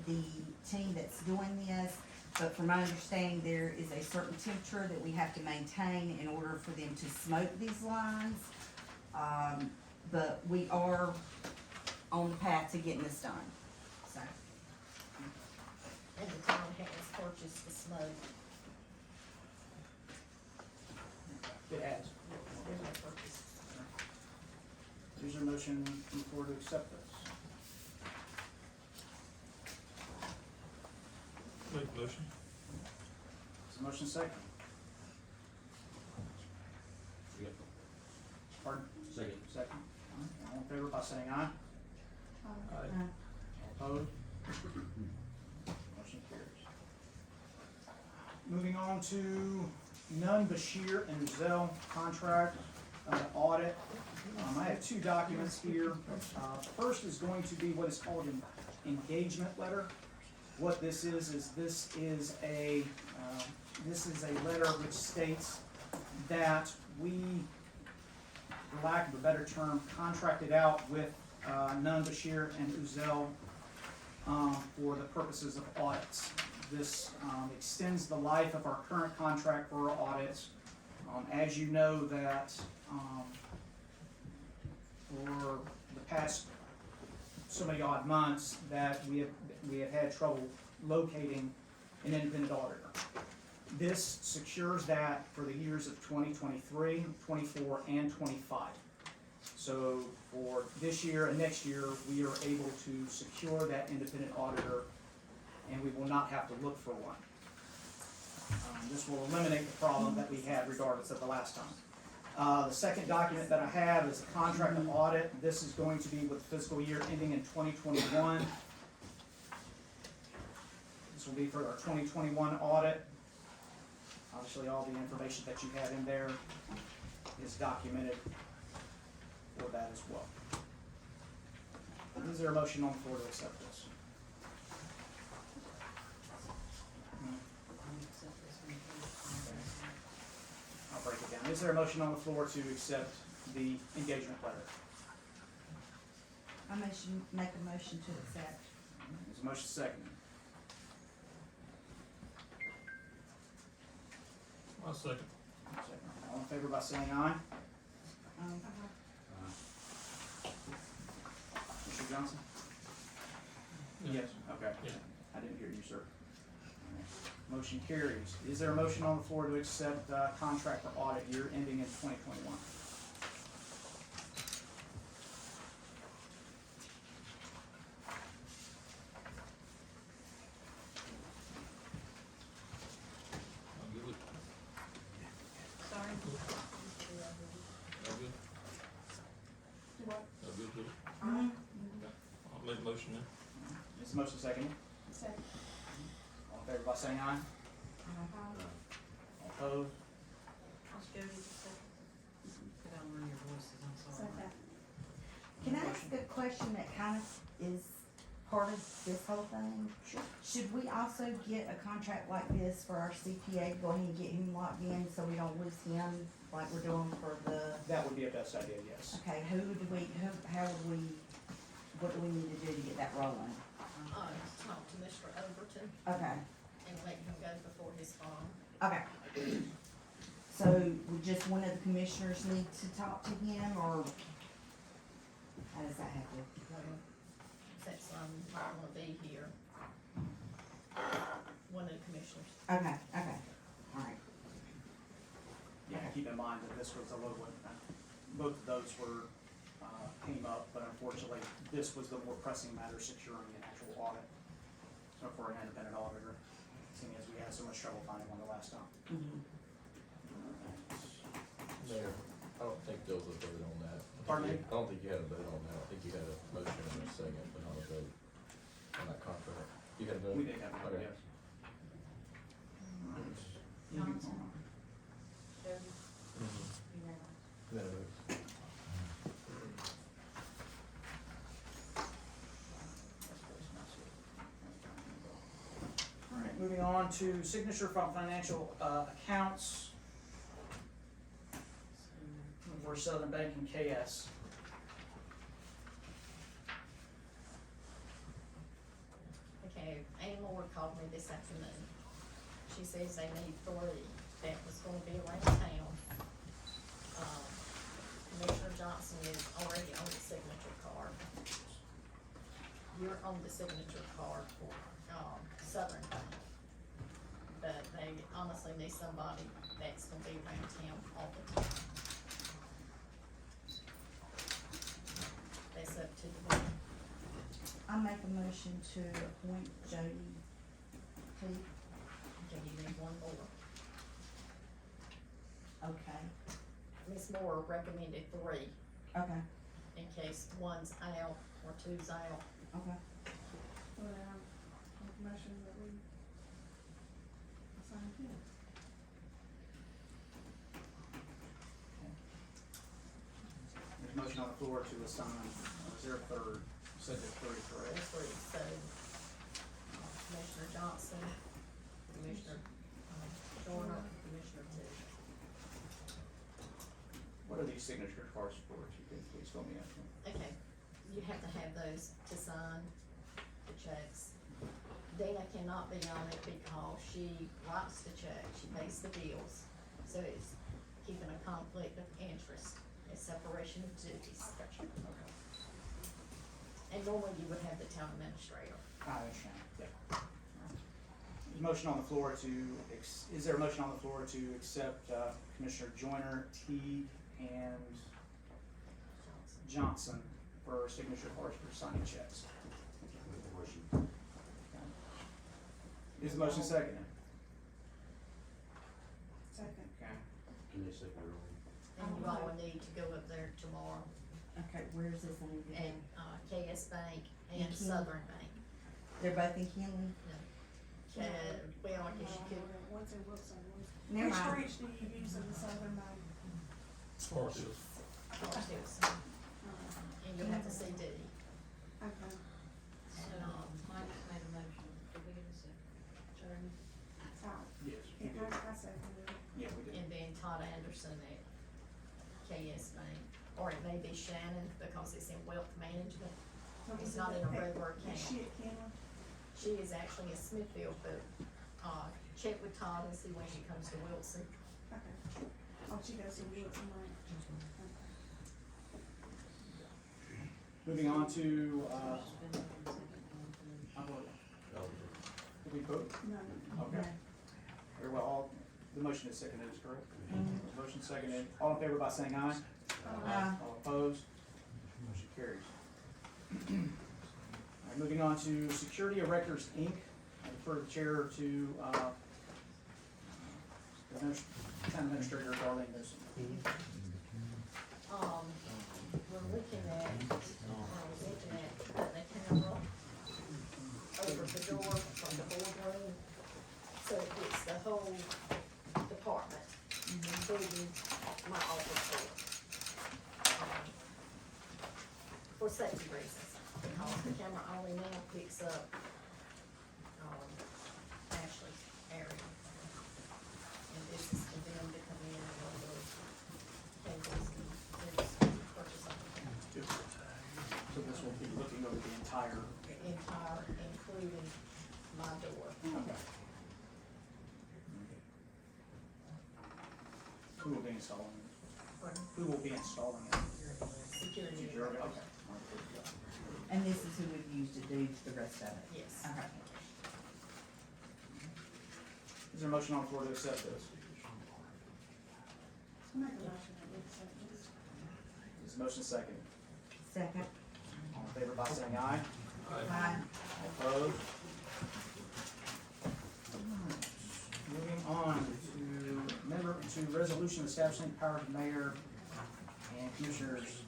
the team that's doing this, but from my understanding, there is a certain temperature that we have to maintain in order for them to smoke these lines. But we are on the path to getting this done, so. And the town has purchased the smoke. It has. There's no purchase. Is there a motion from the floor to accept this? Make the motion. Is the motion second? Pardon? Second. Second. All in favor by saying aye? All opposed? Motion carries. Moving on to Nunn, Bashir, and Zell contract audit. I have two documents here. First is going to be what is called an engagement letter. What this is this is a letter which states that we, for lack of a better term, contracted out with Nunn, Bashir, and Uzel for the purposes of audits. This extends the life of our current contract for our audits. As you know that for the past so many odd months that we have had trouble locating an independent auditor. This secures that for the years of 2023, 24, and 25. So for this year and next year, we are able to secure that independent auditor, and we will not have to look for one. This will eliminate the problem that we had regardless of the last time. The second document that I have is a contract of audit. This is going to be with fiscal year ending in 2021. This will be for our 2021 audit. Obviously, all the information that you have in there is documented for that as well. Is there a motion on the floor to accept this? I'll break it down. Is there a motion on the floor to accept the engagement letter? I make a motion to accept. Is a motion second? I'll second. All in favor by saying aye? Mr. Johnson? Yes, okay. Yeah. I didn't hear you, sir. Motion carries. Is there a motion on the floor to accept, contract for audit year ending in 2021? I'm good with, Sorry. I'm good, Do what? I'm good with it. Mhm. I'll make a motion then. Is the motion second? Second. All in favor by saying aye? All opposed? Ms. Jody, just a second. Could I learn your voices, I'm sorry. Second. Can I ask a question that kind of is part of this whole thing? Sure. Should we also get a contract like this for our CPA, go ahead and get him locked in so we don't lose him like we're doing for the, That would be a best idea, yes. okay, how would we, what do we need to do to get that rolling? Talk to Mr. Overton Okay, and let him go before his phone. okay. So would just one of the commissioners need to talk to him or how does that happen? Since I'm not gonna be here. One of the commissioners. Okay, okay, alright, Yeah, keep in mind that this was a low one. Both of those were, came up, but unfortunately, this was the more pressing matter, securing an actual audit for an independent auditor, seeing as we had so much trouble finding one the last time. Mayor, I don't think there was a vote on that. Pardon me? I don't think you had a vote on that. I think you had a motion and a second, but not a vote on that contract. You had a vote? We did have one, Okay. yes. Johnson. Jody, Mhm. you ready? You had a vote. All right, moving on to signature from financial, accounts for Southern Bank and KS. Okay, Ann Moore called me this afternoon. She says they need 3 that was gonna be around town. Commissioner Johnson is already on the signature card. You're on the signature card for, Southern Bank. But they honestly need somebody that's gonna be around town all the time. That's up to the board. I make a motion to appoint Jody Cleve. Okay, you need one more. Okay, Ms. Moore recommended 3 okay, in case one's out or two's out. okay. Well, make a motion that we assign him. There's a motion on the floor to assign, is there a third? Said there's 3, correct? There's 3, so Commissioner Johnson, Commissioner Joyner, Commissioner Tisch. What are these signature cards for, if you could please fill me in? Okay, you have to have those to sign the checks. Dana cannot be on it because she writes the check, she pays the bills, so it's keeping a conflict of interest, a separation of duties. Gotcha, okay. And normally you would have the town administrator. I understand, yeah. There's a motion on the floor to, is there a motion on the floor to accept, Commissioner Joyner, Teague, and Johnson for signature cards for signing checks? Motion. Is the motion seconded? Second. Okay. Can they say we're on? And you all will need to go up there tomorrow Okay, where's this one at, again? KS Bank and Thank you. Southern Bank. They're both in Kenley? Well, I guess you could, One's in Wilson, one's. Never Which mind. branch do you use in the Southern Bank? Forest Hills. Forest Hills, and you'll have to see Dee. Okay. And, Mike made a motion, did we get a second? Jody? Yes. Yeah, I seconded it. Yeah, we did. and then Todd Anderson at KS Bank, or it may be Shannon because it's in wealth management. It's not in a regular Is account. she at Kenwood? She is actually in Smithfield, but, check with Todd and see when she comes to Wilson. Okay. Oh, she goes to Wilson Branch. Moving on to, Motion's been made and seconded, and I will we vote? No. Okay. Very well, all, the motion is seconded, is correct? Mhm. Motion seconded, all in favor by saying aye? All opposed? Motion carries. All right, moving on to Security of Records, Inc. I refer the chair to, the town administrator regarding this. We're looking at, I was looking at putting a camera over the door, like a boardroom, so it gets the whole department, including my office door. For safety reasons, because the camera only now picks up, Ashley's area. And this is for them to come in and run those cables and just purchase of the So this will be looking over the entire. entire, including my door. Okay. Who will be installing it? Pardon? Who will be installing it? Security. Security, okay. And this is who we've used to do the rest of it? Yes. Okay. Is there a motion on the floor to accept this? Make a motion that we accept this. Is the motion second? Second. All in favor by saying aye? Aye. All opposed? Moving on to resolution establishing the power of the mayor and commissioners.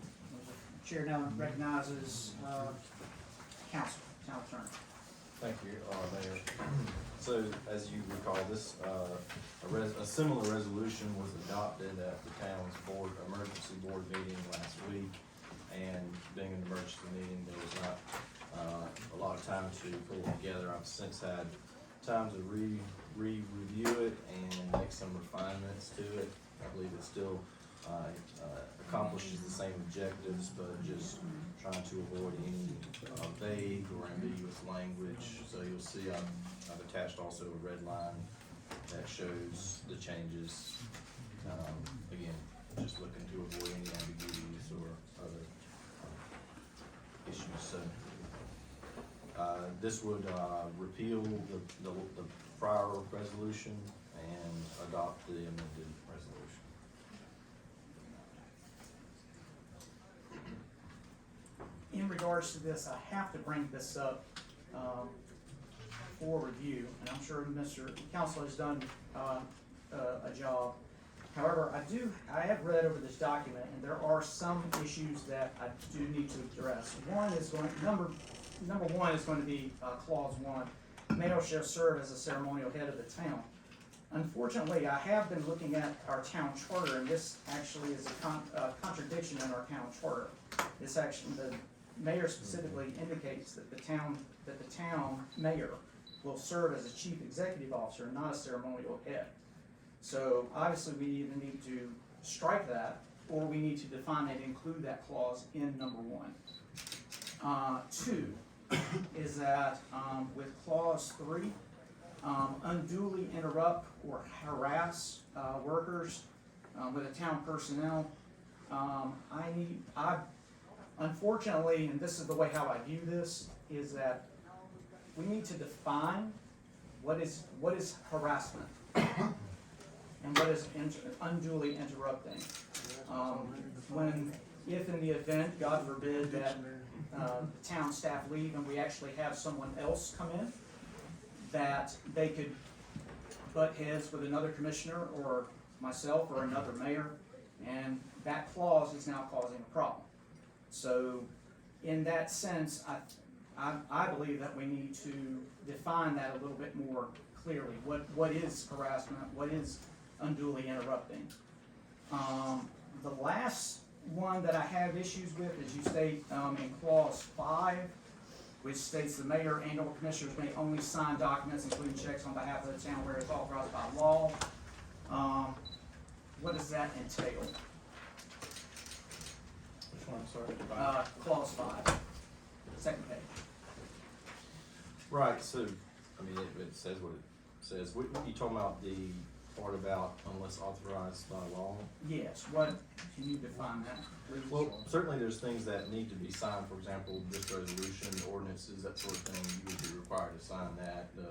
Chair now recognizes, council, town attorney. Thank you, Mayor. So, as you recall, this, a similar resolution was adopted at the town's emergency board meeting last week. And being an emergency meeting, there was not, a lot of time to pull it together. I've since had time to review it and make some refinements to it. I believe it still, accomplishes the same objectives, but just trying to avoid any vague or ambiguous language. So you'll see I've attached also a red line that shows the changes. Again, just looking to avoid any ambiguities or other issues. So this would repeal the prior resolution and adopt the amended resolution. In regards to this, I have to bring this up, for review, and I'm sure Mr. Council has done, a job. However, I have read over this document, and there are some issues that I do need to address. Number one is going to be, clause 1, mayor shall serve as a ceremonial head of the town. Unfortunately, I have been looking at our town charter, and this actually is a contradiction in our town charter. This actually, the mayor specifically indicates that the town mayor will serve as a chief executive officer, not a ceremonial head. So obviously, we either need to strike that, or we need to define and include that clause in number 1. 2 is that, with clause 3, unduly interrupt or harass, workers, with a town personnel. Unfortunately, and this is the way how I view this, is that we need to define what is harassment and what is unduly interrupting. If in the event, God forbid, that the town staff leave and we actually have someone else come in, that they could butt heads with another commissioner or myself or another mayor, and that clause is now causing a problem. So, in that sense, I believe that we need to define that a little bit more clearly. What is harassment? What is unduly interrupting? The last one that I have issues with, as you state in clause 5, which states the mayor and or commissioners may only sign documents, including checks on behalf of the town where it's authorized by law. What does that entail? Which one, sorry? Clause 5, second page. Right, so, I mean, it says what it says. What you talking about the part about unless authorized by law? Yes, what, can you define that, please? Well, certainly there's things that need to be signed, for example, this resolution, ordinances, that sort of thing, you would be required to sign that, to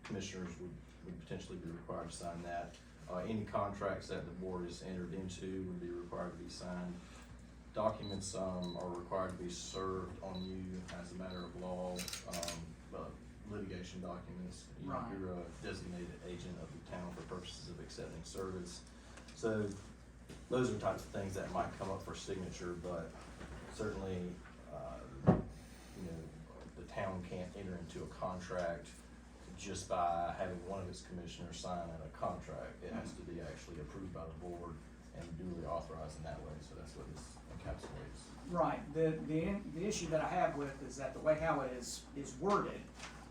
commissioners would potentially be required to sign that. Any contracts that the board has entered into would be required to be signed. Documents, are required to be served on you as a matter of law, litigation documents. Right. You're a designated agent of the town for purposes of accepting service. So those are types of things that might come up for signature, but certainly, you know, the town can't enter into a contract just by having one of its commissioners sign a contract. It has to be actually approved by the board and duly authorized in that way, so that's what this encapsulates. Right, the issue that I have with is that the way how it is worded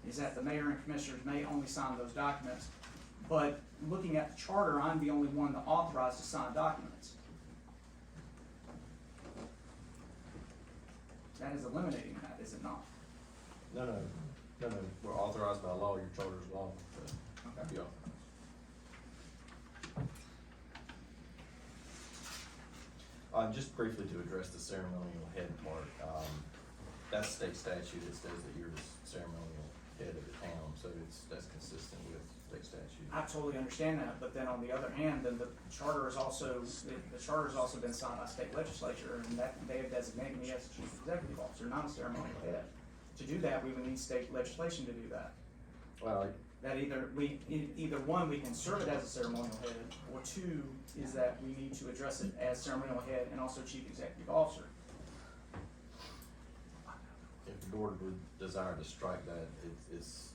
is that the mayor and commissioners may only sign those documents, but looking at the charter, I'm the only one that authorized to sign documents. That is eliminating that, is it not? No, we're authorized by law, your charter's law, so Okay. be authorized. Just briefly to address the ceremonial head part, that's state statute, it says that you're the ceremonial head of the town, so that's consistent with state statute. I totally understand that, but then on the other hand, then the charter is also, the charter has also been signed by state legislature, and that they have designated me as the chief executive officer, not a ceremonial head. To do that, we would need state legislation to do that. Well, That either one, we can serve it as a ceremonial head, or two, is that we need to address it as ceremonial head and also chief executive officer. if the board would desire to strike that, it's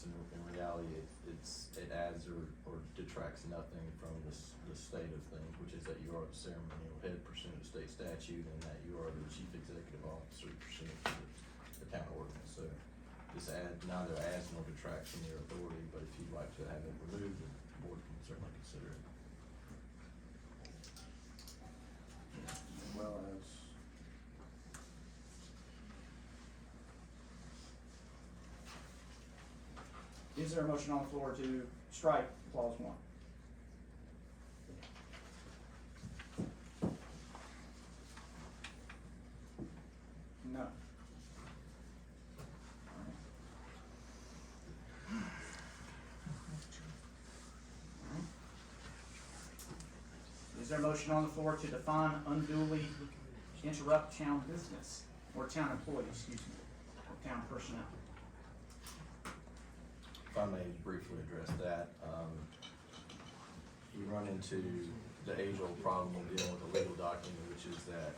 in reality, it adds or detracts nothing from the state of things, which is that you are the ceremonial head pursuant to state statute, and that you are the chief executive officer pursuant to the town ordinance. So this neither adds nor detracts from your authority, but if you'd like to have it removed, the board can certainly consider it. As well as, Is there a motion on the floor to strike clause 1? No. Is there a motion on the floor to define unduly interrupt town business, or town employees, excuse me, or town personnel? If I may briefly address that, you run into the age-old problem of dealing with a legal document, which is that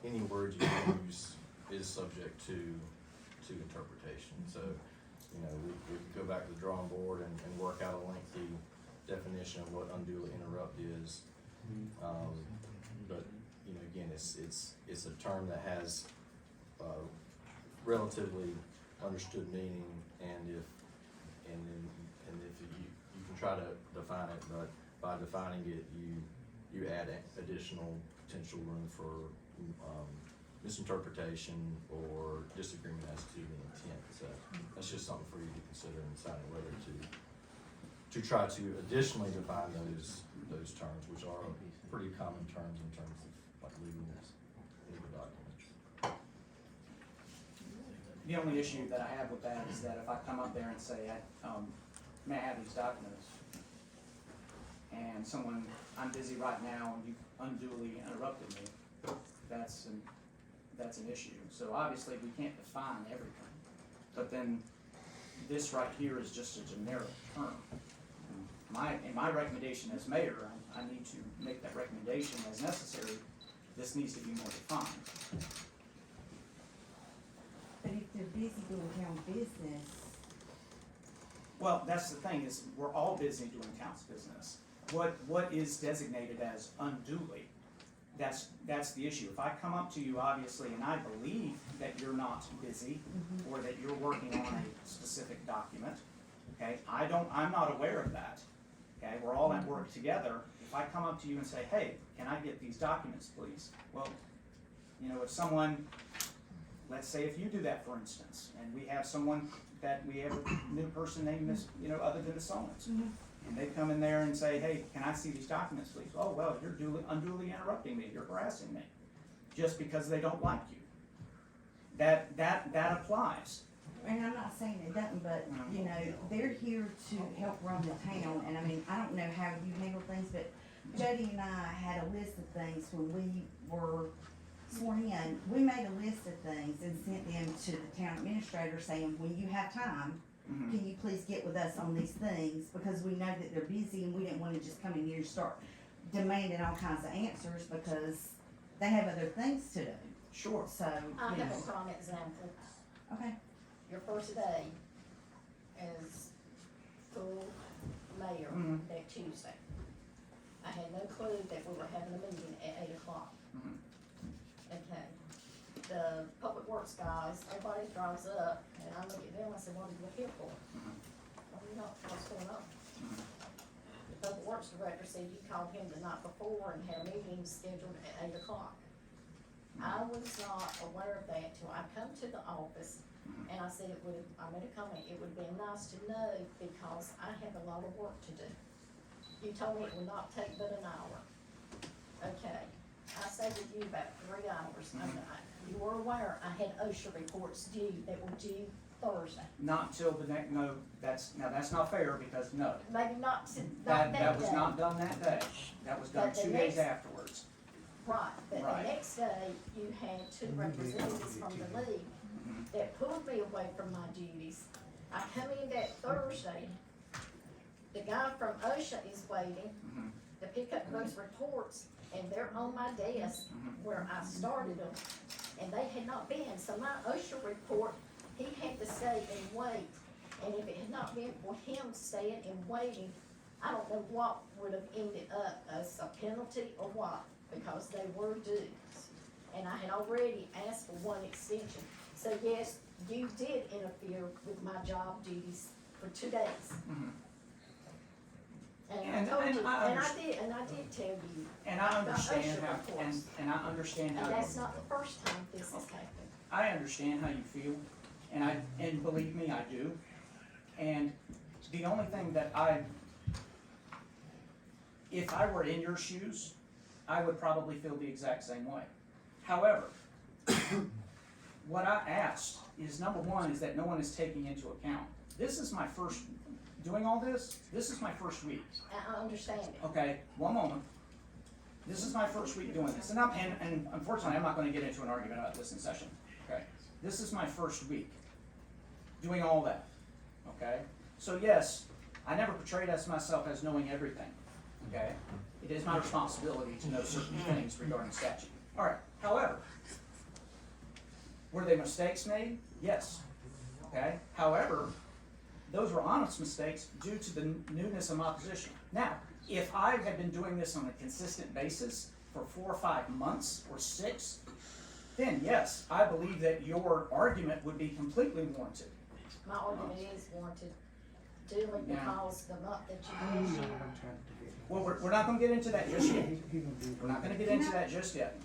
any word you use is subject to interpretation. So, you know, we could go back to the drawing board and work out a lengthy definition of what unduly interrupt is. But, you know, again, it's a term that has relatively understood meaning, and if you can try to define it, but by defining it, you add additional potential room for misinterpretation or disagreement as to the intent. So that's just something for you to consider in deciding whether to try to additionally define those terms, which are pretty common terms in terms of like legal documents. The only issue that I have with that is that if I come up there and say, may I have these documents? And I'm busy right now, and you unduly interrupted me, that's an issue. So obviously, we can't define everything. But then, this right here is just a generic term. My recommendation as mayor, I need to make that recommendation as necessary. This needs to be more defined. But if they're busy doing town business, Well, that's the thing, is we're all busy doing town's business. What is designated as unduly? That's the issue. If I come up to you, obviously, and I believe that you're not busy, or that you're working on a specific document, okay, I'm not aware of that. Okay, we're all at work together. If I come up to you and say, hey, can I get these documents, please? Well, you know, if someone, let's say if you do that, for instance, and we have someone that we have a new person named Miss, you know, other than the Solons, and they come in there and say, hey, can I see these documents, please? Oh, well, you're unduly interrupting me, you're harassing me, just because they don't like you. That applies. and I'm not saying it doesn't, but, you know, they're here to help run the town, and I mean, I don't know how you handle things, but Jody and I had a list of things when we were sworn in. We made a list of things and sent them to the town administrator saying, when you have time, can you please get with us on these things, because we know that they're busy and we didn't wanna just come in here and start demanding all kinds of answers, because they have other things to do, Sure. so, I you have know, a prime example. okay. Your first day as full mayor Mhm. that Tuesday. I had no clue that we were having a meeting at 8 o'clock. Mhm. Okay, the public works guys, everybody drives up, and I look at them, I said, what are you here for? Well, you know, what's going on? The public works director said you called him the night before and had a meeting scheduled at 8 o'clock. I was not aware of that till I come to the office, and I said I made a comment, it would be nice to know, because I have a lot of work to do. You told me it would not take but an hour. Okay, I stayed with you about 3 hours, and you were aware I had OSHA reports due, that were due Thursday. Not till the next, no, that's not fair, because no. Maybe not to, That not that was day. not done that day. That was done But the 2 days next- afterwards. Right, but the Right. next day, you had two representatives from the league that pulled me away from my duties. I come in that Thursday, the guy from OSHA is waiting to pick up those reports, and they're on my desk where I started them, and they had not been, so my OSHA report, he had to stay and wait, and if it had not been for him staying and waiting, I don't know what would have ended up as a penalty or what, because they were due. And I had already asked for one extension. So yes, you did interfere with my job duties for 2 days. And I told you, and I did tell you. And I about understand OSHA how, reports. and I understand how. And that's not the first time this has happened. I understand how you feel, and believe me, I do. And the only thing that if I were in your shoes, I would probably feel the exact same way. However, what I asked is, number one, is that no one is taking into account. This is my first, doing all this is my first week. I understand it. Okay, one moment. This is my first week doing this, and unfortunately, I'm not gonna get into an argument about this in session, okay? This is my first week doing all that, okay? So yes, I never portrayed myself as knowing everything, okay? It is my responsibility to know certain things regarding statute. All right, however, were there mistakes made? Yes, okay? However, those were honest mistakes due to the newness of my position. Now, if I had been doing this on a consistent basis for 4 or 5 months or 6, then yes, I believe that your argument would be completely warranted. My argument is warranted, duly Yeah. because the month that you mentioned, Well, we're not gonna get into that just yet. We're not gonna get into that just yet.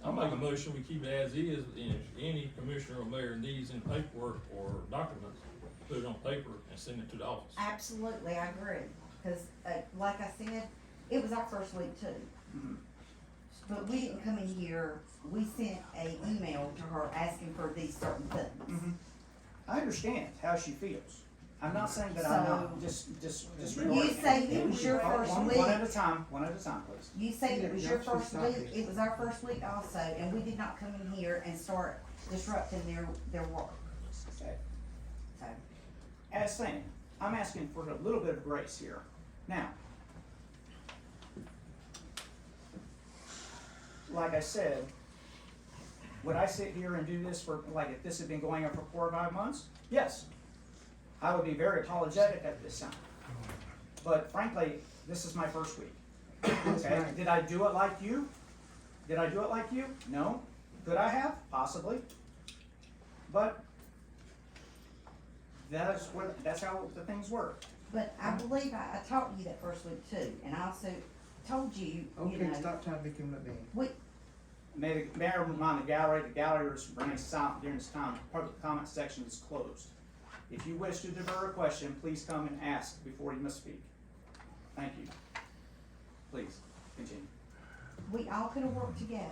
I'll make a motion, we keep it as is, and if any commissioner or mayor needs any paperwork or documents, put it on paper and send it to the office. Absolutely, I agree, because, like I said, it was our first week too. But we didn't come in here, we sent a email to her asking for these certain things. I understand how she feels. I'm not saying that I'm not disregarding. You say it was your first week. One at a time, please. You said it was your first week, it was our first week also, and we did not come in here and start disrupting their work. Okay. So, As saying, I'm asking for a little bit of grace here. Now, like I said, would I sit here and do this for, like, if this had been going on for 4 or 5 months? Yes. I would be very apologetic at this time. But frankly, this is my first week. Okay, did I do it like you? Did I do it like you? No. Could I have? Possibly. But that's how the things work. but I believe I talked to you that first week too, and I also told you, you know. trying to become a man. We, May the mayor remind the gallery is remaining silent during this time. The public comment section is closed. If you wish to divert a question, please come and ask before you must speak. Thank you. Please, continue. we all could have worked together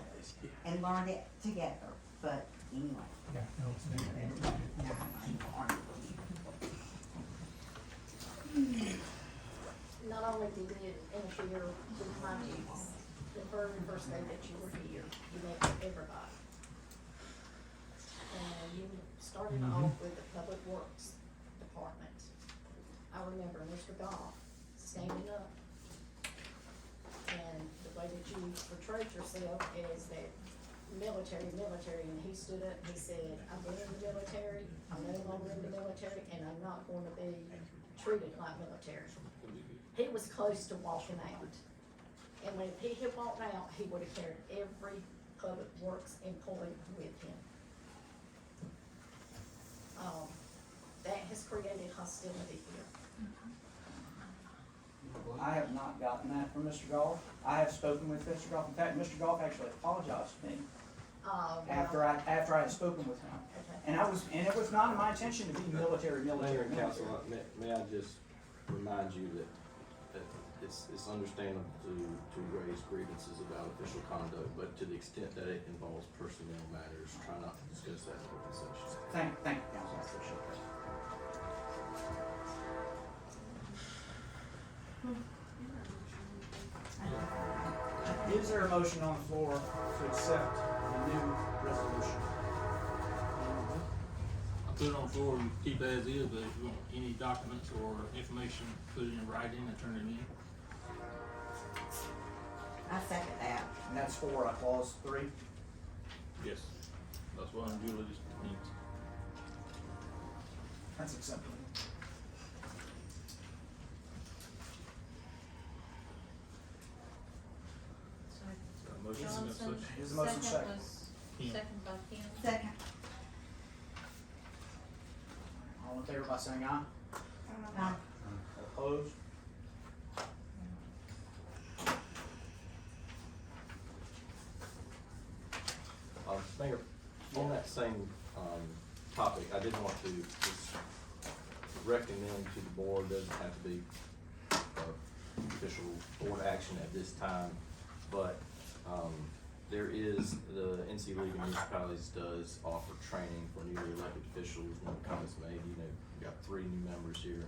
and learned it together, but anyway. Not only did it interfere with my duties, the very first day that you were here, you met everybody. And you started off with the Public Works Department. I remember Mr. Goff standing up. And the way that you portrayed yourself as that military, and he stood up and he said, I've been in the military, I'm no longer in the military, and I'm not going to be treated like military. He was close to walking out. And when he had walked out, he would have carried every Public Works employee with him. That has created hostility here. I have not gotten that from Mr. Goff. I have spoken with Mr. Goff. In fact, Mr. Goff actually apologized to me after I had spoken with him. Okay. And it was not my intention to be military. Mayor and council, may I just remind you that it's understandable to raise grievances about official conduct, but to the extent that it involves personnel matters, try not to discuss that in open session. Thank you, council. I appreciate that. Is there a motion on the floor to accept the new resolution? I put it on the floor and keep it as is, but if you want any documents or information, put it in writing and turn it in. I second that. And that's for clause 3. Yes, that's what Julie just needs. That's acceptable. Got a motion, and a Johnson, second. Is the motion second? Ken. Second by Ken. Second. All in favor by saying aye? Aye. Opposed? Mayor, on that same, topic, I did want to just recommend to the board, doesn't have to be, official board action at this time, but, there is, the NC League of Municipalities does offer training for newly elected officials, when the comments made, we got 3 new members here.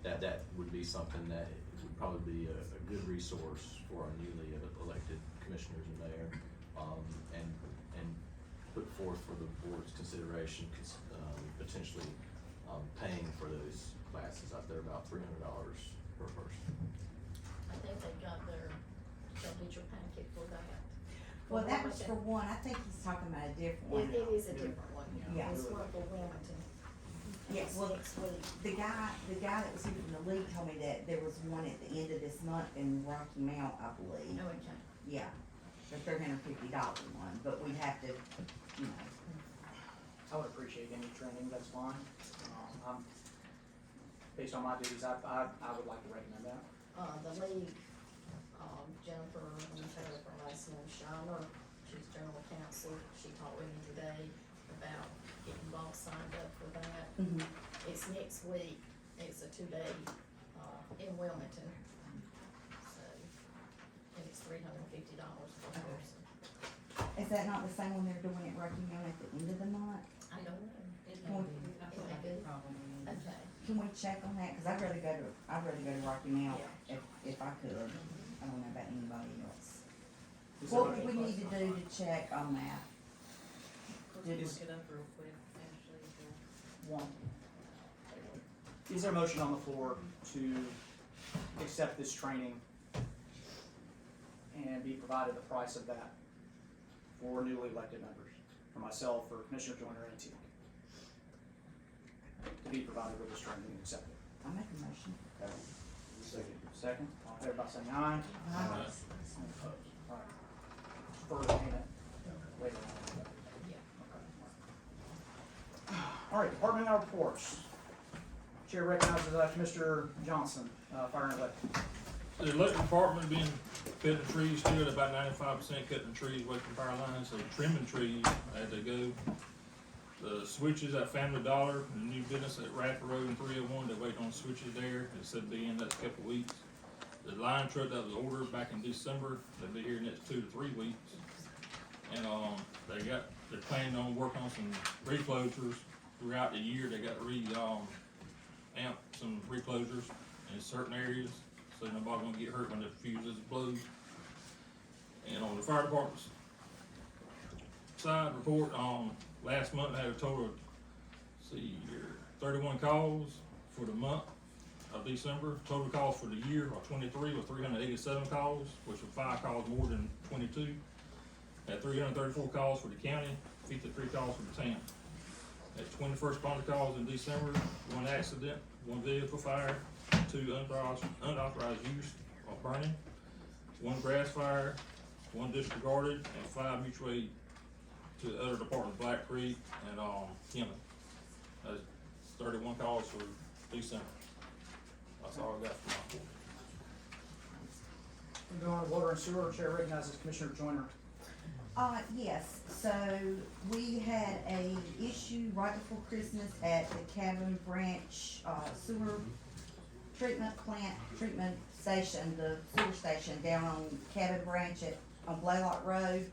That would be something that would probably be a good resource for our newly elected commissioners and mayor, and put forth for the board's consideration, potentially, paying for those classes out there, about $300 per person. I think they got your packet for that. Well, that was for one, I think he's talking about a different one. It is a different one. Yeah. It's one for Wilmington. Yes, well, Next week. the guy that was here from the league told me that there was one at the end of this month in Rocky Mount, I believe. Oh, okay. Yeah, the $350 one, but we'd have to, you know. I would appreciate any training, that's fine. Based on my duties, I would like to recommend that. The league, Jennifer, I'm gonna tell her last name, Shiner, she's general counsel, she talked with me today about getting Bob signed up for that. Mhm. It's next week, it's a 2-day, in Wilmington. So, and it's $350 per Okay. person. Is that not the same one they're doing at Rocky Mount at the end of the month? I don't know. It Well, may be, I feel like it probably is. Okay. Can we check on that? Cause I'd rather go to Rocky Mount if I could. I don't know about anybody else. Is What there- would we need to do to check on that? Of course, look it up real quick, Ashley, if you'll- One. Is there a motion on the floor to accept this training and be provided the price of that for newly elected members, for myself, for Commissioner Joyner and team? To be provided with this training and accept it. I'll make a motion. Okay. Second, all in favor by saying aye? Aye. Opposed? All right. Further payment later on. Okay. All right, departmental reports. Chair recognizes Mr. Johnson, Fire and Electric. The electric department been cutting trees still at about 95% cutting trees away from power lines, so trimming trees as they go. The switches at Family Dollar, the new business at Radford Road and 301, they're waiting on switches there, it said be in next couple of weeks. The line truck that was ordered back in December, they'll be here next 2 to 3 weeks. And, they're planning on working on some reclosures throughout the year. They got to amp some reclosures in certain areas, so nobody gonna get hurt when the fuses blow. And on the fire department's side report, last month I had a total of, see here, 31 calls for the month of December. Total calls for the year of 23 was 387 calls, which was 5 calls more than 22. Had 334 calls for the county, 53 calls for the town. Had 20 first responder calls in December, 1 accident, 1 vehicle fire, 2 unauthorized use or burning, 1 grass fire, 1 disregarded, and 5 mutual aid to the other departments, Black Creek and Kemet. That's 31 calls for December. That's all I got for my report. We're going to water and sewer. Chair recognizes Commissioner Joyner. Yes, so we had a issue right before Christmas at the Cabin Branch, sewer treatment station, the sewer station down on Cabin Branch on Blaylock Road.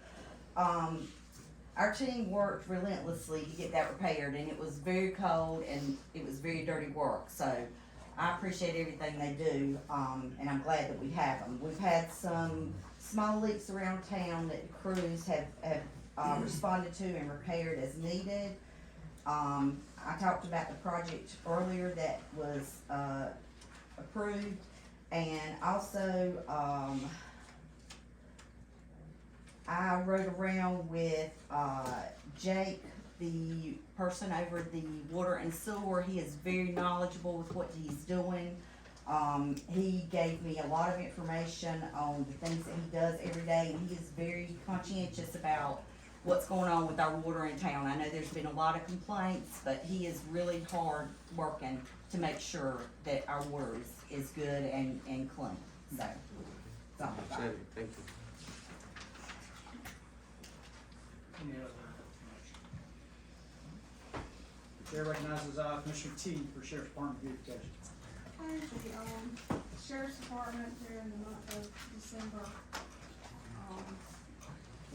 Our team worked relentlessly to get that repaired, and it was very cold and it was very dirty work, so I appreciate everything they do, and I'm glad that we have them. We've had some small leaks around town that the crews have responded to and repaired as needed. I talked about the project earlier that was approved, and also I rode around with Jake, the person over the water and sewer. He is very knowledgeable with what he's doing. He gave me a lot of information on the things that he does every day, and he is very conscientious about what's going on with our water in town. I know there's been a lot of complaints, but he is really hard working to make sure that our water is good and clean, so, that's all I got. Thank you. Any other information? Chair recognizes Commissioner T for Sheriff's Department beautification. The Sheriff's Department during the month of December,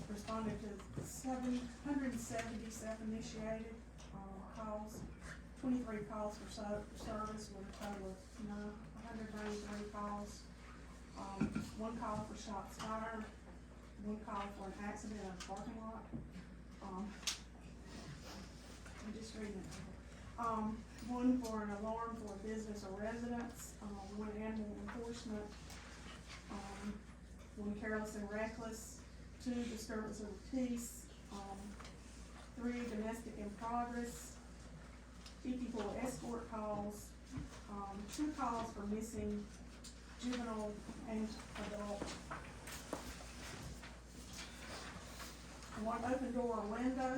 responded to 777 initiated, calls, 23 calls for service with a total of 193 calls. 1 call for shots fired, 1 call for an accident in a parking lot. I'm just reading it. 1 for an alarm for a business or residence, 1 animal enforcement, 1 careless and reckless, 2 disturbance of the peace, 3 domestic in progress, 54 escort calls, 2 calls for missing juvenile and adult, 1 open door or window,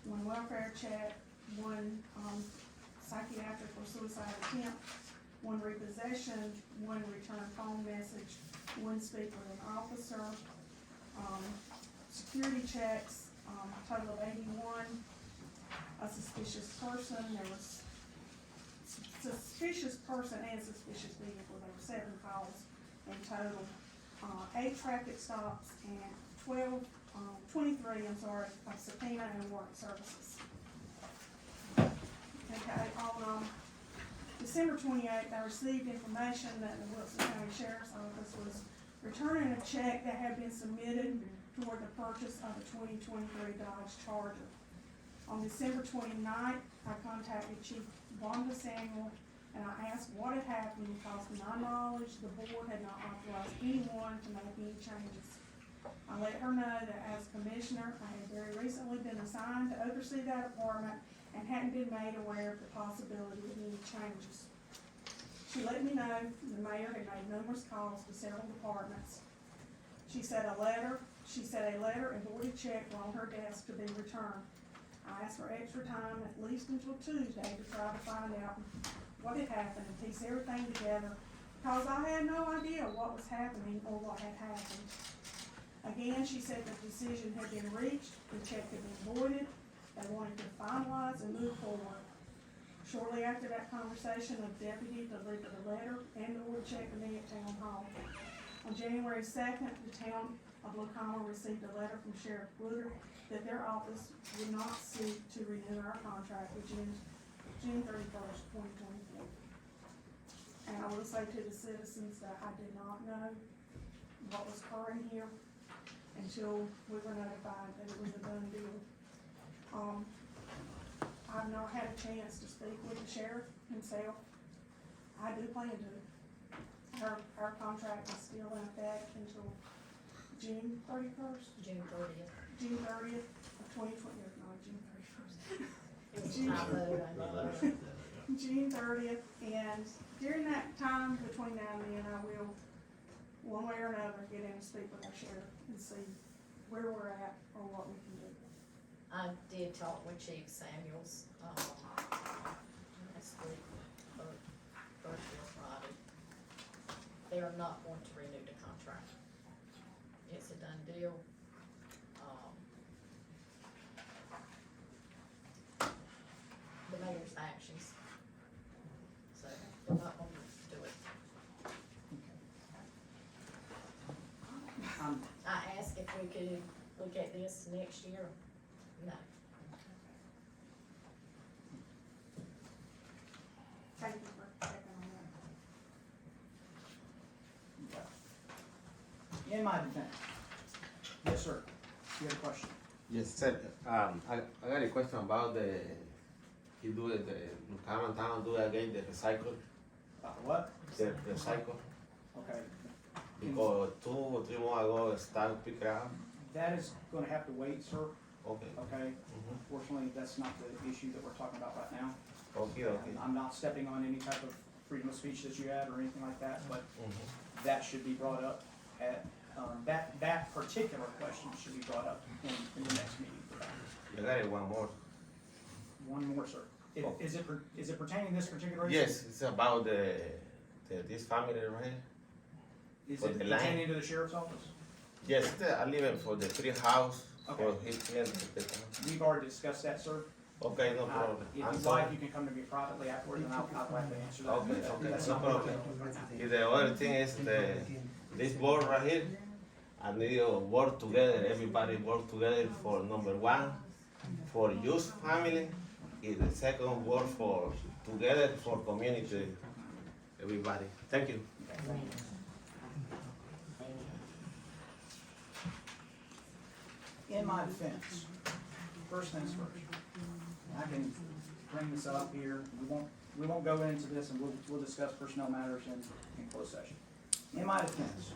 1 welfare check, 1 psychiatric or suicide attempt, 1 repossession, 1 return phone message, 1 speak with an officer, security checks, a total of 81, a suspicious person, there was suspicious person and suspicious vehicle, there were 7 calls in total, 8 traffic stops and 23 of subpoena and warrant services. Okay, on December 28th, I received information that the Wilson County Sheriff's Office was returning a check that had been submitted toward the purchase of a 2023 Dodge Charger. On December 29th, I contacted Chief Wanda Samuel and I asked what had happened because to my knowledge, the board had not authorized anyone to make any changes. I let her know that as commissioner, I had very recently been assigned to oversee that department and hadn't been made aware of the possibility of any changes. She let me know the mayor had made numerous calls to several departments. She said a letter and voided check were on her desk to be returned. I asked for extra time, at least until Tuesday, to try to find out what had happened and piece everything together, because I had no idea what was happening or what had happened. Again, she said the decision had been reached, the check had been voided, they wanted to finalize and move forward. Shortly after that conversation, a deputy delivered a letter and or check to me at Town Hall. On January second, the town of Lucama received a letter from Sheriff Bluder that their office would not seek to renew our contract with June 31st, 2024. And I will say to the citizens that I did not know what was occurring here until we were notified that it was a done deal. I've not had a chance to speak with the sheriff himself. I do plan to. Our contract is still in effect until June 31st, June 30th. June 30th of 2020, not June 31st. It was June- typo, I know. June 30th, and during that time between now and then, I will, one way or another, get in and speak with our sheriff and see where we're at or what we can do. I did talk with Chief Samuels, last week, or Thursday or Friday. They are not going to renew the contract. It's a done deal. The mayor's actions. So, they're not going to do it. I asked if we could look at this next year. No. Thank you for checking on that. In my defense. Yes, sir. You have a question? Yes, sir. I got a question about you do it, the Lucama town do again the recycle, What? the recycle. Okay. Because 2 or 3 months ago, start pick it up. That is gonna have to wait, sir, Okay. okay? Fortunately, that's not the issue that we're talking about right now. Okay, okay. And I'm not stepping on any type of freedom of speech that you had or anything like that, but that should be brought up at, that particular question should be brought up in the next meeting for that. You got it, one more. One more, sir. Oh. Is it pertaining to this particular issue? Yes, it's about this family right here. Is for it the line. pertaining to the sheriff's office? Yes, I live for the 3 house for Okay. his client. We've already discussed that, sir. Okay, no problem. If I'm you'd sorry. like, you can come to me privately afterwards and I'll gladly answer that. Okay, That's no not problem. The other thing is this board right here, I need to work together, everybody work together for number 1, for youth family, is the second word for together for community, everybody. Thank you. In my defense, first things first, I can bring this up here, we won't go into this and we'll discuss personnel matters in closed session. In my defense,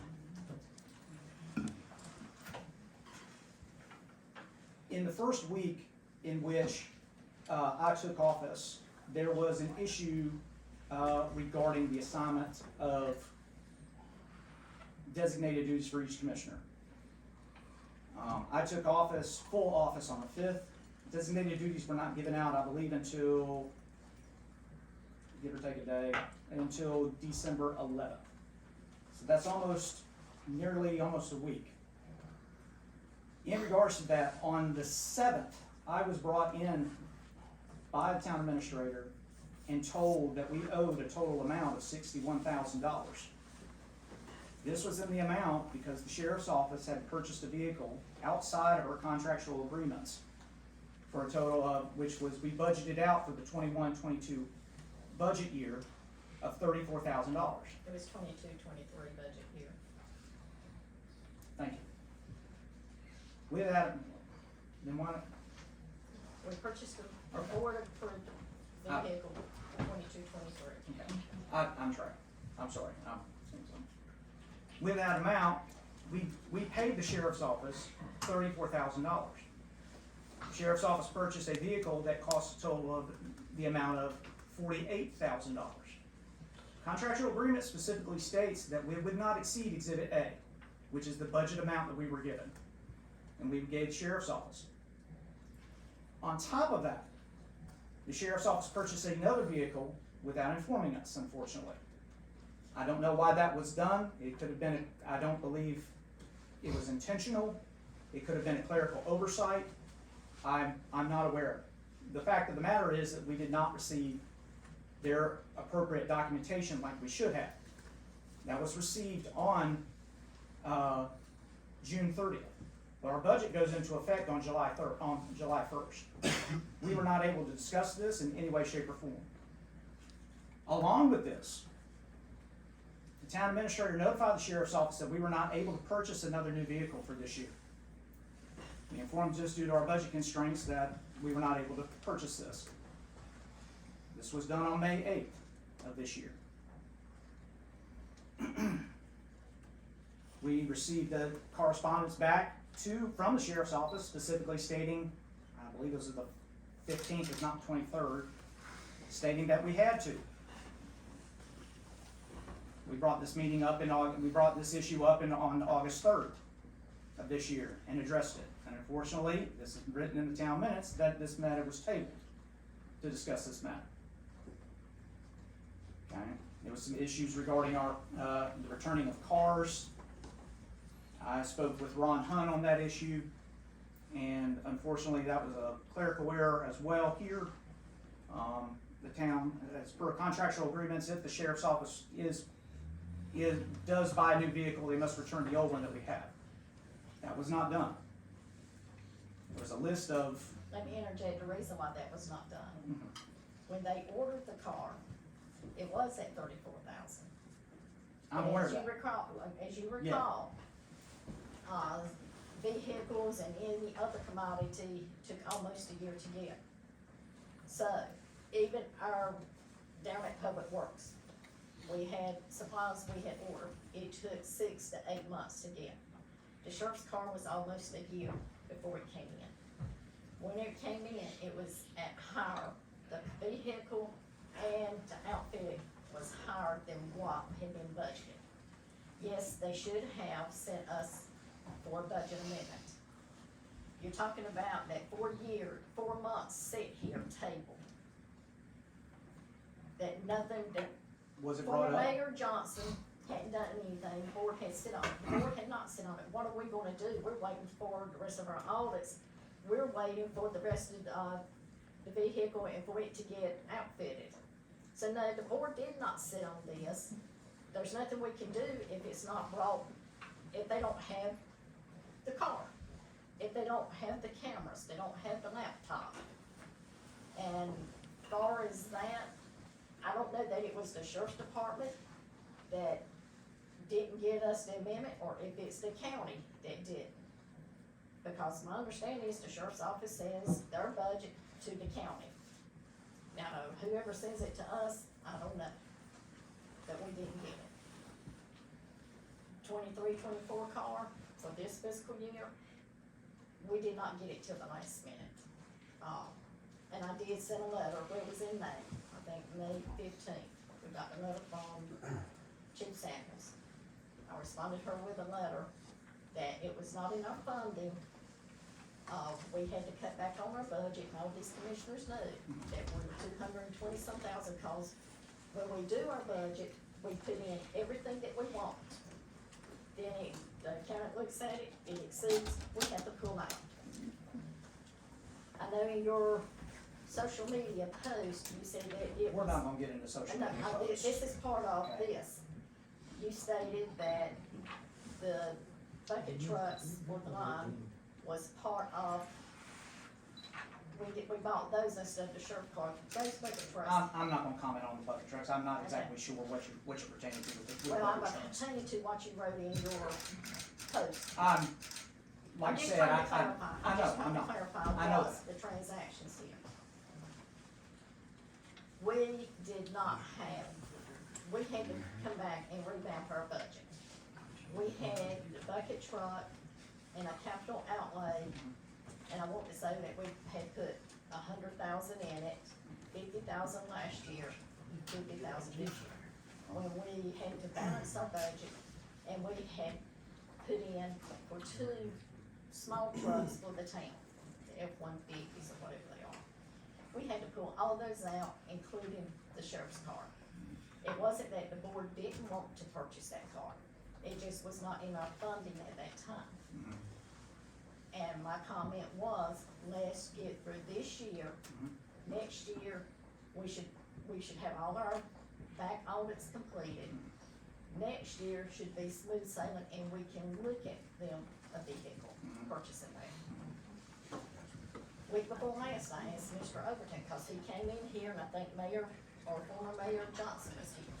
in the first week in which I took office, there was an issue regarding the assignment of designated duties for each commissioner. I took office, full office on the 5th. Designated duties were not given out, I believe, until, give or take a day, until December 11th. So that's almost a week. In regards to that, on the 7th, I was brought in by the town administrator and told that we owed a total amount of $61,000. This was in the amount because the sheriff's office had purchased a vehicle outside of our contractual agreements for a total of, which was, we budgeted out for the 21-22 budget year of $34,000. It was 22-23 budget year. Thank you. With that, then why, We purchased a Okay. board approved vehicle for 22-23. okay, I'm sorry, I'm sorry, I'm saying something. With that amount, we paid the sheriff's office $34,000. Sheriff's office purchased a vehicle that cost a total of the amount of $48,000. Contractual agreement specifically states that we would not exceed Exhibit A, which is the budget amount that we were given, and we gave the sheriff's office. On top of that, the sheriff's office purchased another vehicle without informing us, unfortunately. I don't know why that was done. It could have been, I don't believe it was intentional. It could have been a clerical oversight. I'm not aware of it. The fact of the matter is that we did not receive their appropriate documentation like we should have. That was received on June 30th. But our budget goes into effect on July 1st. We were not able to discuss this in any way, shape, or form. Along with this, the town administrator notified the sheriff's office that we were not able to purchase another new vehicle for this year. We informed us due to our budget constraints that we were not able to purchase this. This was done on May 8th of this year. We received the correspondence back from the sheriff's office specifically stating, I believe it was the 15th, if not 23rd, stating that we had to. We brought this meeting up we brought this issue up on August 3rd of this year and addressed it. And unfortunately, this is written in the town minutes that this matter was tabled to discuss this matter. Okay, there was some issues regarding our the returning of cars. I spoke with Ron Hunt on that issue, and unfortunately, that was a clerical error as well here. The town, as per contractual agreements, if the sheriff's office does buy a new vehicle, they must return the old one that we have. That was not done. There was a list of. Let me interject the reason why that was not done. When they ordered the car, it was at $34,000. I'm aware of that. As you recall, vehicles and any other commodity took almost a year to get. So, even our, down at Public Works, we had supplies we had ordered, it took 6 to 8 months to get. The sheriff's car was almost a year before it came in. When it came in, it was at higher, the vehicle and the outfit was higher than what had been budgeted. Yes, they should have sent us for a budget amendment. You're talking about that 4 months sit here table. That nothing, that Was it brought former up? Mayor Johnson hadn't done anything, the board had sit on it, the board had not sit on it, what are we gonna do? We're waiting for the rest of our audits, we're waiting for the rest of the vehicle and for it to get outfitted. So no, the board did not sit on this, there's nothing we can do if it's not brought, if they don't have the car, if they don't have the cameras, they don't have the laptop. And as far as that, I don't know that it was the sheriff's department that didn't get us the amendment, or if it's the county that did. Because my understanding is the sheriff's office sends their budget to the county. Now, whoever sends it to us, I don't know, that we didn't get it. 23-24 car for this fiscal year, we did not get it till the last minute. And I did send a letter, it was in May, I think May 15th, we got a letter from Chief Samuels. I responded to her with a letter that it was not in our funding. We had to cut back on our budget, and all these commissioners knew that we're 220 some thousand, cause when we do our budget, we put in everything that we want. Then the accountant looks at it, it exceeds, we have to pull out. I know in your social media post, you said that it was. We're not gonna get into social No, media posts. this is part of Okay. this. You stated that the bucket trucks for the line was part of, we bought those instead of the sheriff car, those bucket trucks. I'm not gonna comment on the bucket trucks, I'm not exactly sure what you're pertaining to with the Well, I'm bucket trucks. pertaining to what you wrote in your post. Like I I'm just said, trying to clarify, I I'm know, just I'm trying to not. clarify I know what's the transactions here. We did not have, we had to come back and revamp our budget. We had the bucket truck and a capital outlay, and I want to say that we had put 100,000 in it, 50,000 last year, 50,000 this year. When we had to balance our budget, and we had put in for 2 small trucks for the town, the F-150s or whatever they are. We had to pull all those out, including the sheriff's car. It wasn't that the board didn't want to purchase that car, it just was not in our funding at that time. And my comment was, let's get through this year, next year, we should have all our back audits completed. next year should be smooth sailing and we can look at them a vehicle, purchasing that. Week before last, I asked Mr. Overton, cause he came in here and I think Mayor, or former Mayor Johnson was here.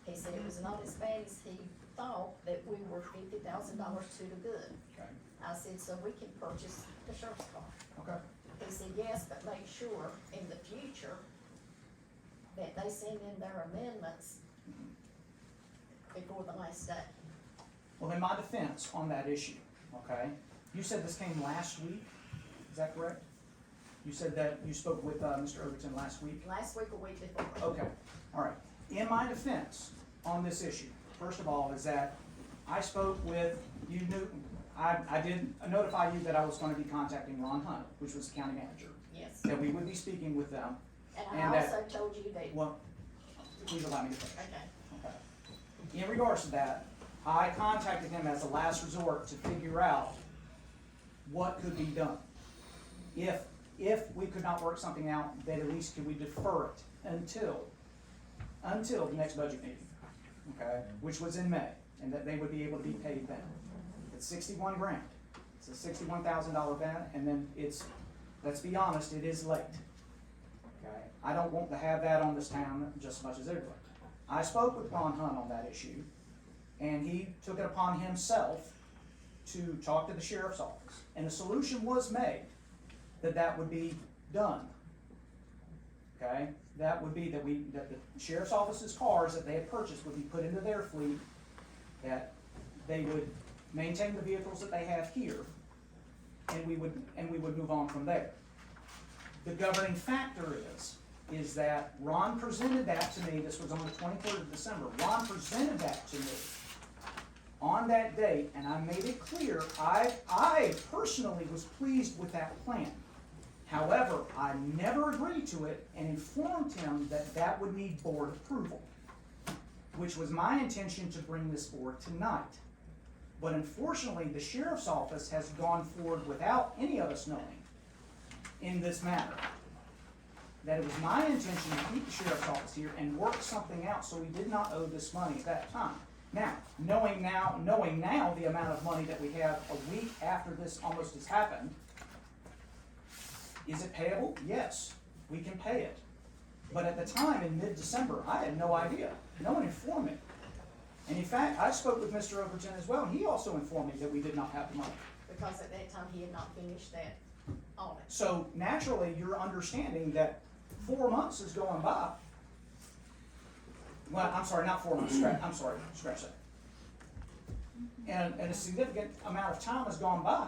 He said it was not as bad as he thought, that we were $50,000 to the good. Okay. I said, so we can purchase the sheriff's car. Okay. He said, yes, but make sure in the future that they send in their amendments before the last day. Well, in my defense on that issue, okay, you said this came last week, is that correct? You said that you spoke with, Mr. Overton last week? Last week or week before. Okay, all right. In my defense on this issue, first of all, is that I spoke with, you knew, I did notify you that I was gonna be contacting Ron Hunt, which was the county manager, Yes. that we would be speaking with them. And And I that- also told you that, Well, please allow me to finish. okay, Okay. In regards to that, I contacted him as a last resort to figure out what could be done. If we could not work something out, then at least could we defer it until the next budget meeting, okay, which was in May, and that they would be able to be paid then. It's 61 grand. It's a $61,000 van, and then it's, let's be honest, it is late. Okay, I don't want to have that on this town just as much as everybody. I spoke with Ron Hunt on that issue, and he took it upon himself to talk to the sheriff's office, and a solution was made that would be done. Okay, that would be that the sheriff's office's cars that they had purchased would be put into their fleet, that they would maintain the vehicles that they have here, and we would move on from there. The governing factor is that Ron presented that to me, this was on the 23rd of December, Ron presented that to me on that date, and I made it clear, I personally was pleased with that plan. However, I never agreed to it and informed him that that would need board approval, which was my intention to bring this forward tonight. But unfortunately, the sheriff's office has gone forward without any of us knowing in this matter. That it was my intention to keep the sheriff's office here and work something out so we did not owe this money at that time. Now, knowing now the amount of money that we have a week after this almost has happened, is it payable? Yes, we can pay it. But at the time, in mid-December, I had no idea. No one informed me. And in fact, I spoke with Mr. Overton as well, and he also informed me that we did not have the money. because at that time he had not finished that audit. So naturally, you're understanding that 4 months is going by. Well, I'm sorry, not 4 months, scratch that. And a significant amount of time has gone by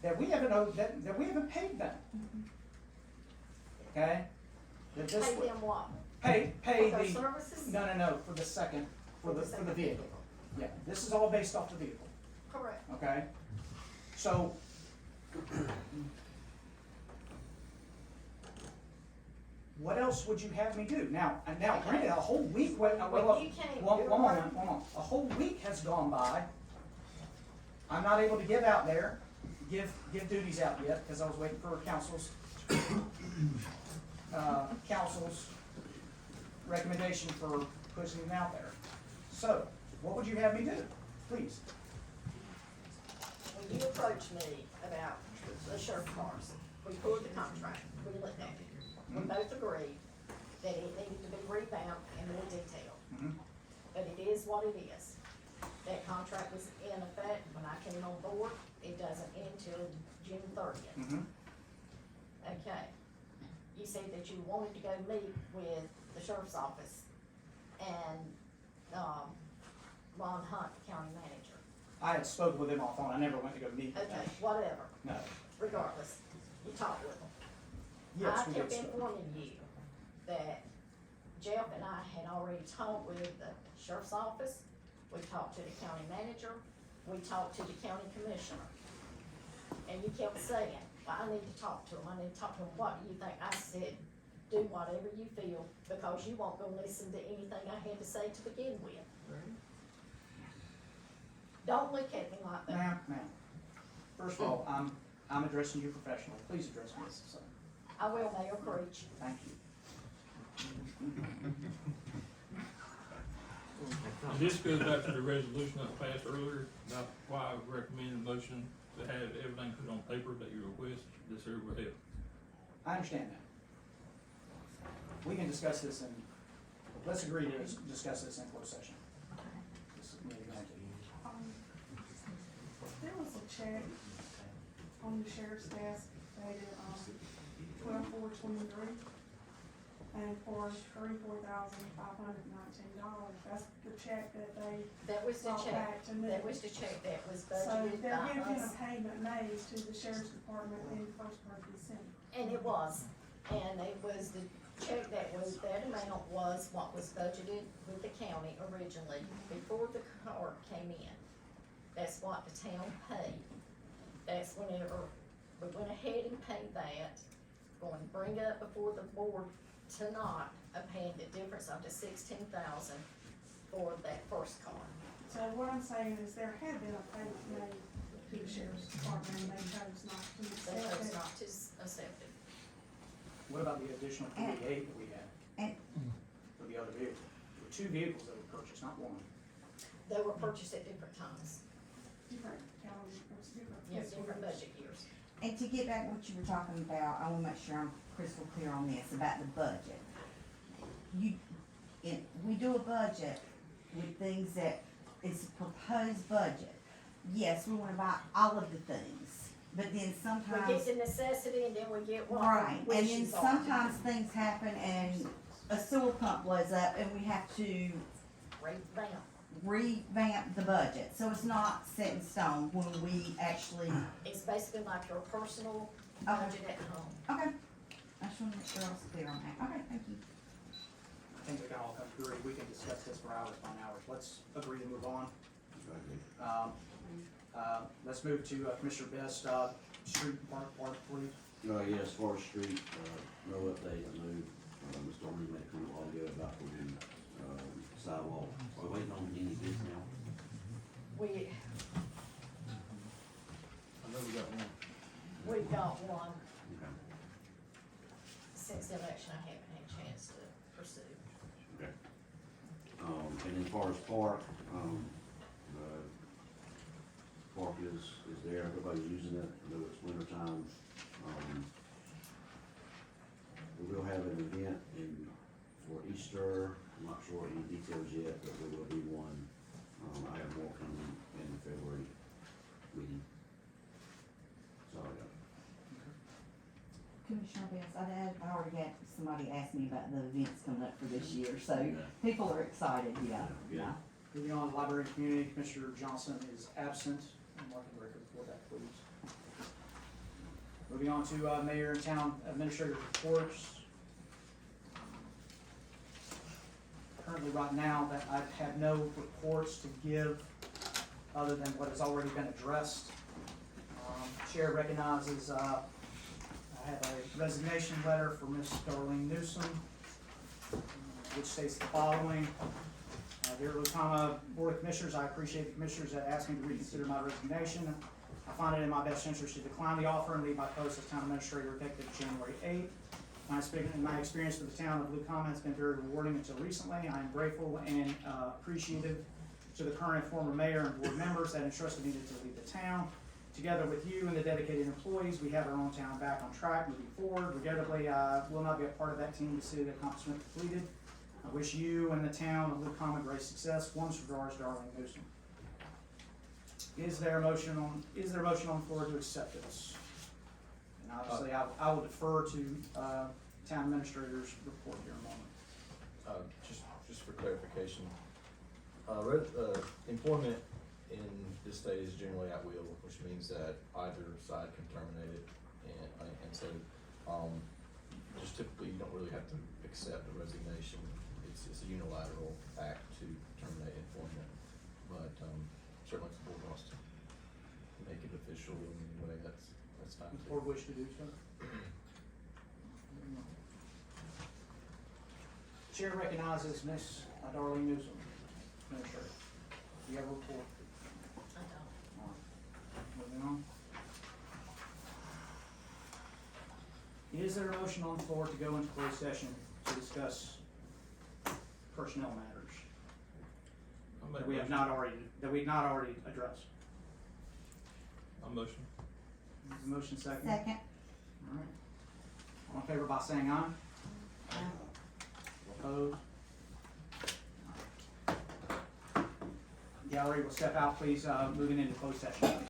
that we haven't owed, that we haven't paid them. Okay? That this Pay would- them what? Pay For their the, services? no, for the second, for the second vehicle. Yeah, this is all based off the vehicle, Correct. okay? So, what else would you have me do? Now, granted, a whole week went, Well, you can't one do it. moment. A whole week has gone by. I'm not able to give out there, give duties out yet, because I was waiting for council's recommendation for pushing them out there. So, what would you have me do? Please. When you approached me about the sheriff cars, we pulled the contract, we looked at it. We both agreed that it needed to be revamped and more detailed. Mhm. But it is what it is. That contract was in effect when I came on board. It doesn't end till June 30th. Mhm. Okay. You said that you wanted to go meet with the sheriff's office and, Ron Hunt, the county manager. I had spoken with him on phone. I never went to go meet with Okay, him. whatever, No. regardless, you talked with them. Yes, we I did. kept speak. informing you that Jeff and I had already talked with the sheriff's office, we talked to the county manager, we talked to the county commissioner. And you kept saying, well, I need to talk to him, I need to talk to him, what do you think? I said, do whatever you feel, because you won't go listen to anything I had to say to begin with. Don't look at me like that. Ma'am. First of all, I'm addressing you professionally. Please address me as such. I will, Mayor Creech. Thank you. This goes back to the resolution that was passed earlier, about why I recommend a motion to have everything put on paper that you request, this here will help. I understand that. We can discuss this in, let's agree to discuss this in closed session. This is maybe going to- There was a check on the sheriff's desk dated, 12/4/23, and for $34,519. That's the check that they That was the brought check, back to me. that was the check that was So budgeted there by had been a us, payment made to the sheriff's department in the first part of December. and it was, and it was the check that amount was what was budgeted with the county originally, before the card came in. That's what the town paid. That's whenever we went ahead and paid that, going to bring up before the board tonight of paying the difference of the 16,000 for that first card. So what I'm saying is there had been a payment made to the sheriff's department and they chose not to They accept chose it. not to accept it. What about the additional 48 that we had And- for the other vehicle? There were 2 vehicles that were purchased, not one. They were purchased at different times, Different calendar, it's different. yeah, fiscal different years. budget years. And to get back what you were talking about, I wanna make sure I'm crystal clear on this, about the budget. We do a budget with things that is a proposed budget. Yes, we wanna buy all of the things, but then We get sometimes, the necessity and then we get what right, our and then wishes are. sometimes things happen and a sewer pump blows up and we have to revamp the budget. So it's not set in stone when we actually, It's basically like your personal Okay. budget at home. okay. I just wanna make sure I was clear on that. Okay, thank you. I think we can all come to agree, we can discuss this for hours upon hours. Let's agree to move on. Let's move to Commissioner Best, street and park, please. Yeah, as far as street, no update, I know, Mr. Army made a comment a while ago about the, sidewalk. Are we waiting on any bids now? We, I know we got one. we've got one, Okay. since the election, I haven't had a chance to pursue. Okay. And as far as park, the park is there, everybody's using it, I know it's winter time. We will have an event for Easter, I'm not sure any details yet, but there will be one. I have more coming in the February meeting. That's all I got. Commissioner Best, I already had somebody ask me about the events coming up for this year, so Yeah. people are excited, yeah. Yeah. Moving on, Library and Community, Commissioner Johnson is absent. Mark the record for that, please. Moving on to Mayor and Town Administrator reports. Currently, right now, that I have no reports to give other than what has already been addressed. Chair recognizes, I have a resignation letter for Ms. Darlene Newsom, which states the following. Dear Lucama Board of Commissioners, I appreciate the commissioners that asked me to reconsider my resignation. I find it in my best interest to decline the offer and leave my post as town administrator effective January 8th. My experience with the town of Lucama has been very rewarding until recently. I am grateful and appreciative to the current and former mayor and board members that entrusted me to lead the town. Together with you and the dedicated employees, we have our own town back on track moving forward. Regrettably, I will not be a part of that team to see the accomplishment completed. I wish you and the town of Lucama great success. Once regards, Darlene Newsom. Is there a motion on the floor to accept this? And obviously, I will defer to town administrator's report here in a moment. Just for clarification, employment in this state is generally at will, which means that either side can terminate it, and so, just typically, you don't really have to accept a resignation. It's a unilateral act to terminate employment, but, certainly if the board wants to make it official in any way, that's fine Does the too. board wish to do so? Chair recognizes Ms. Darlene Newsom, Administrator. Do you have a report? I don't. All right. Moving on. Is there a motion on the floor to go into closed session to discuss personnel matters? I'll make that a we have motion. that we've not already addressed. I'll motion. Motion second. Second. Alright. All in favor by saying aye? Opposed? Gallery will step out, please, moving into closed session.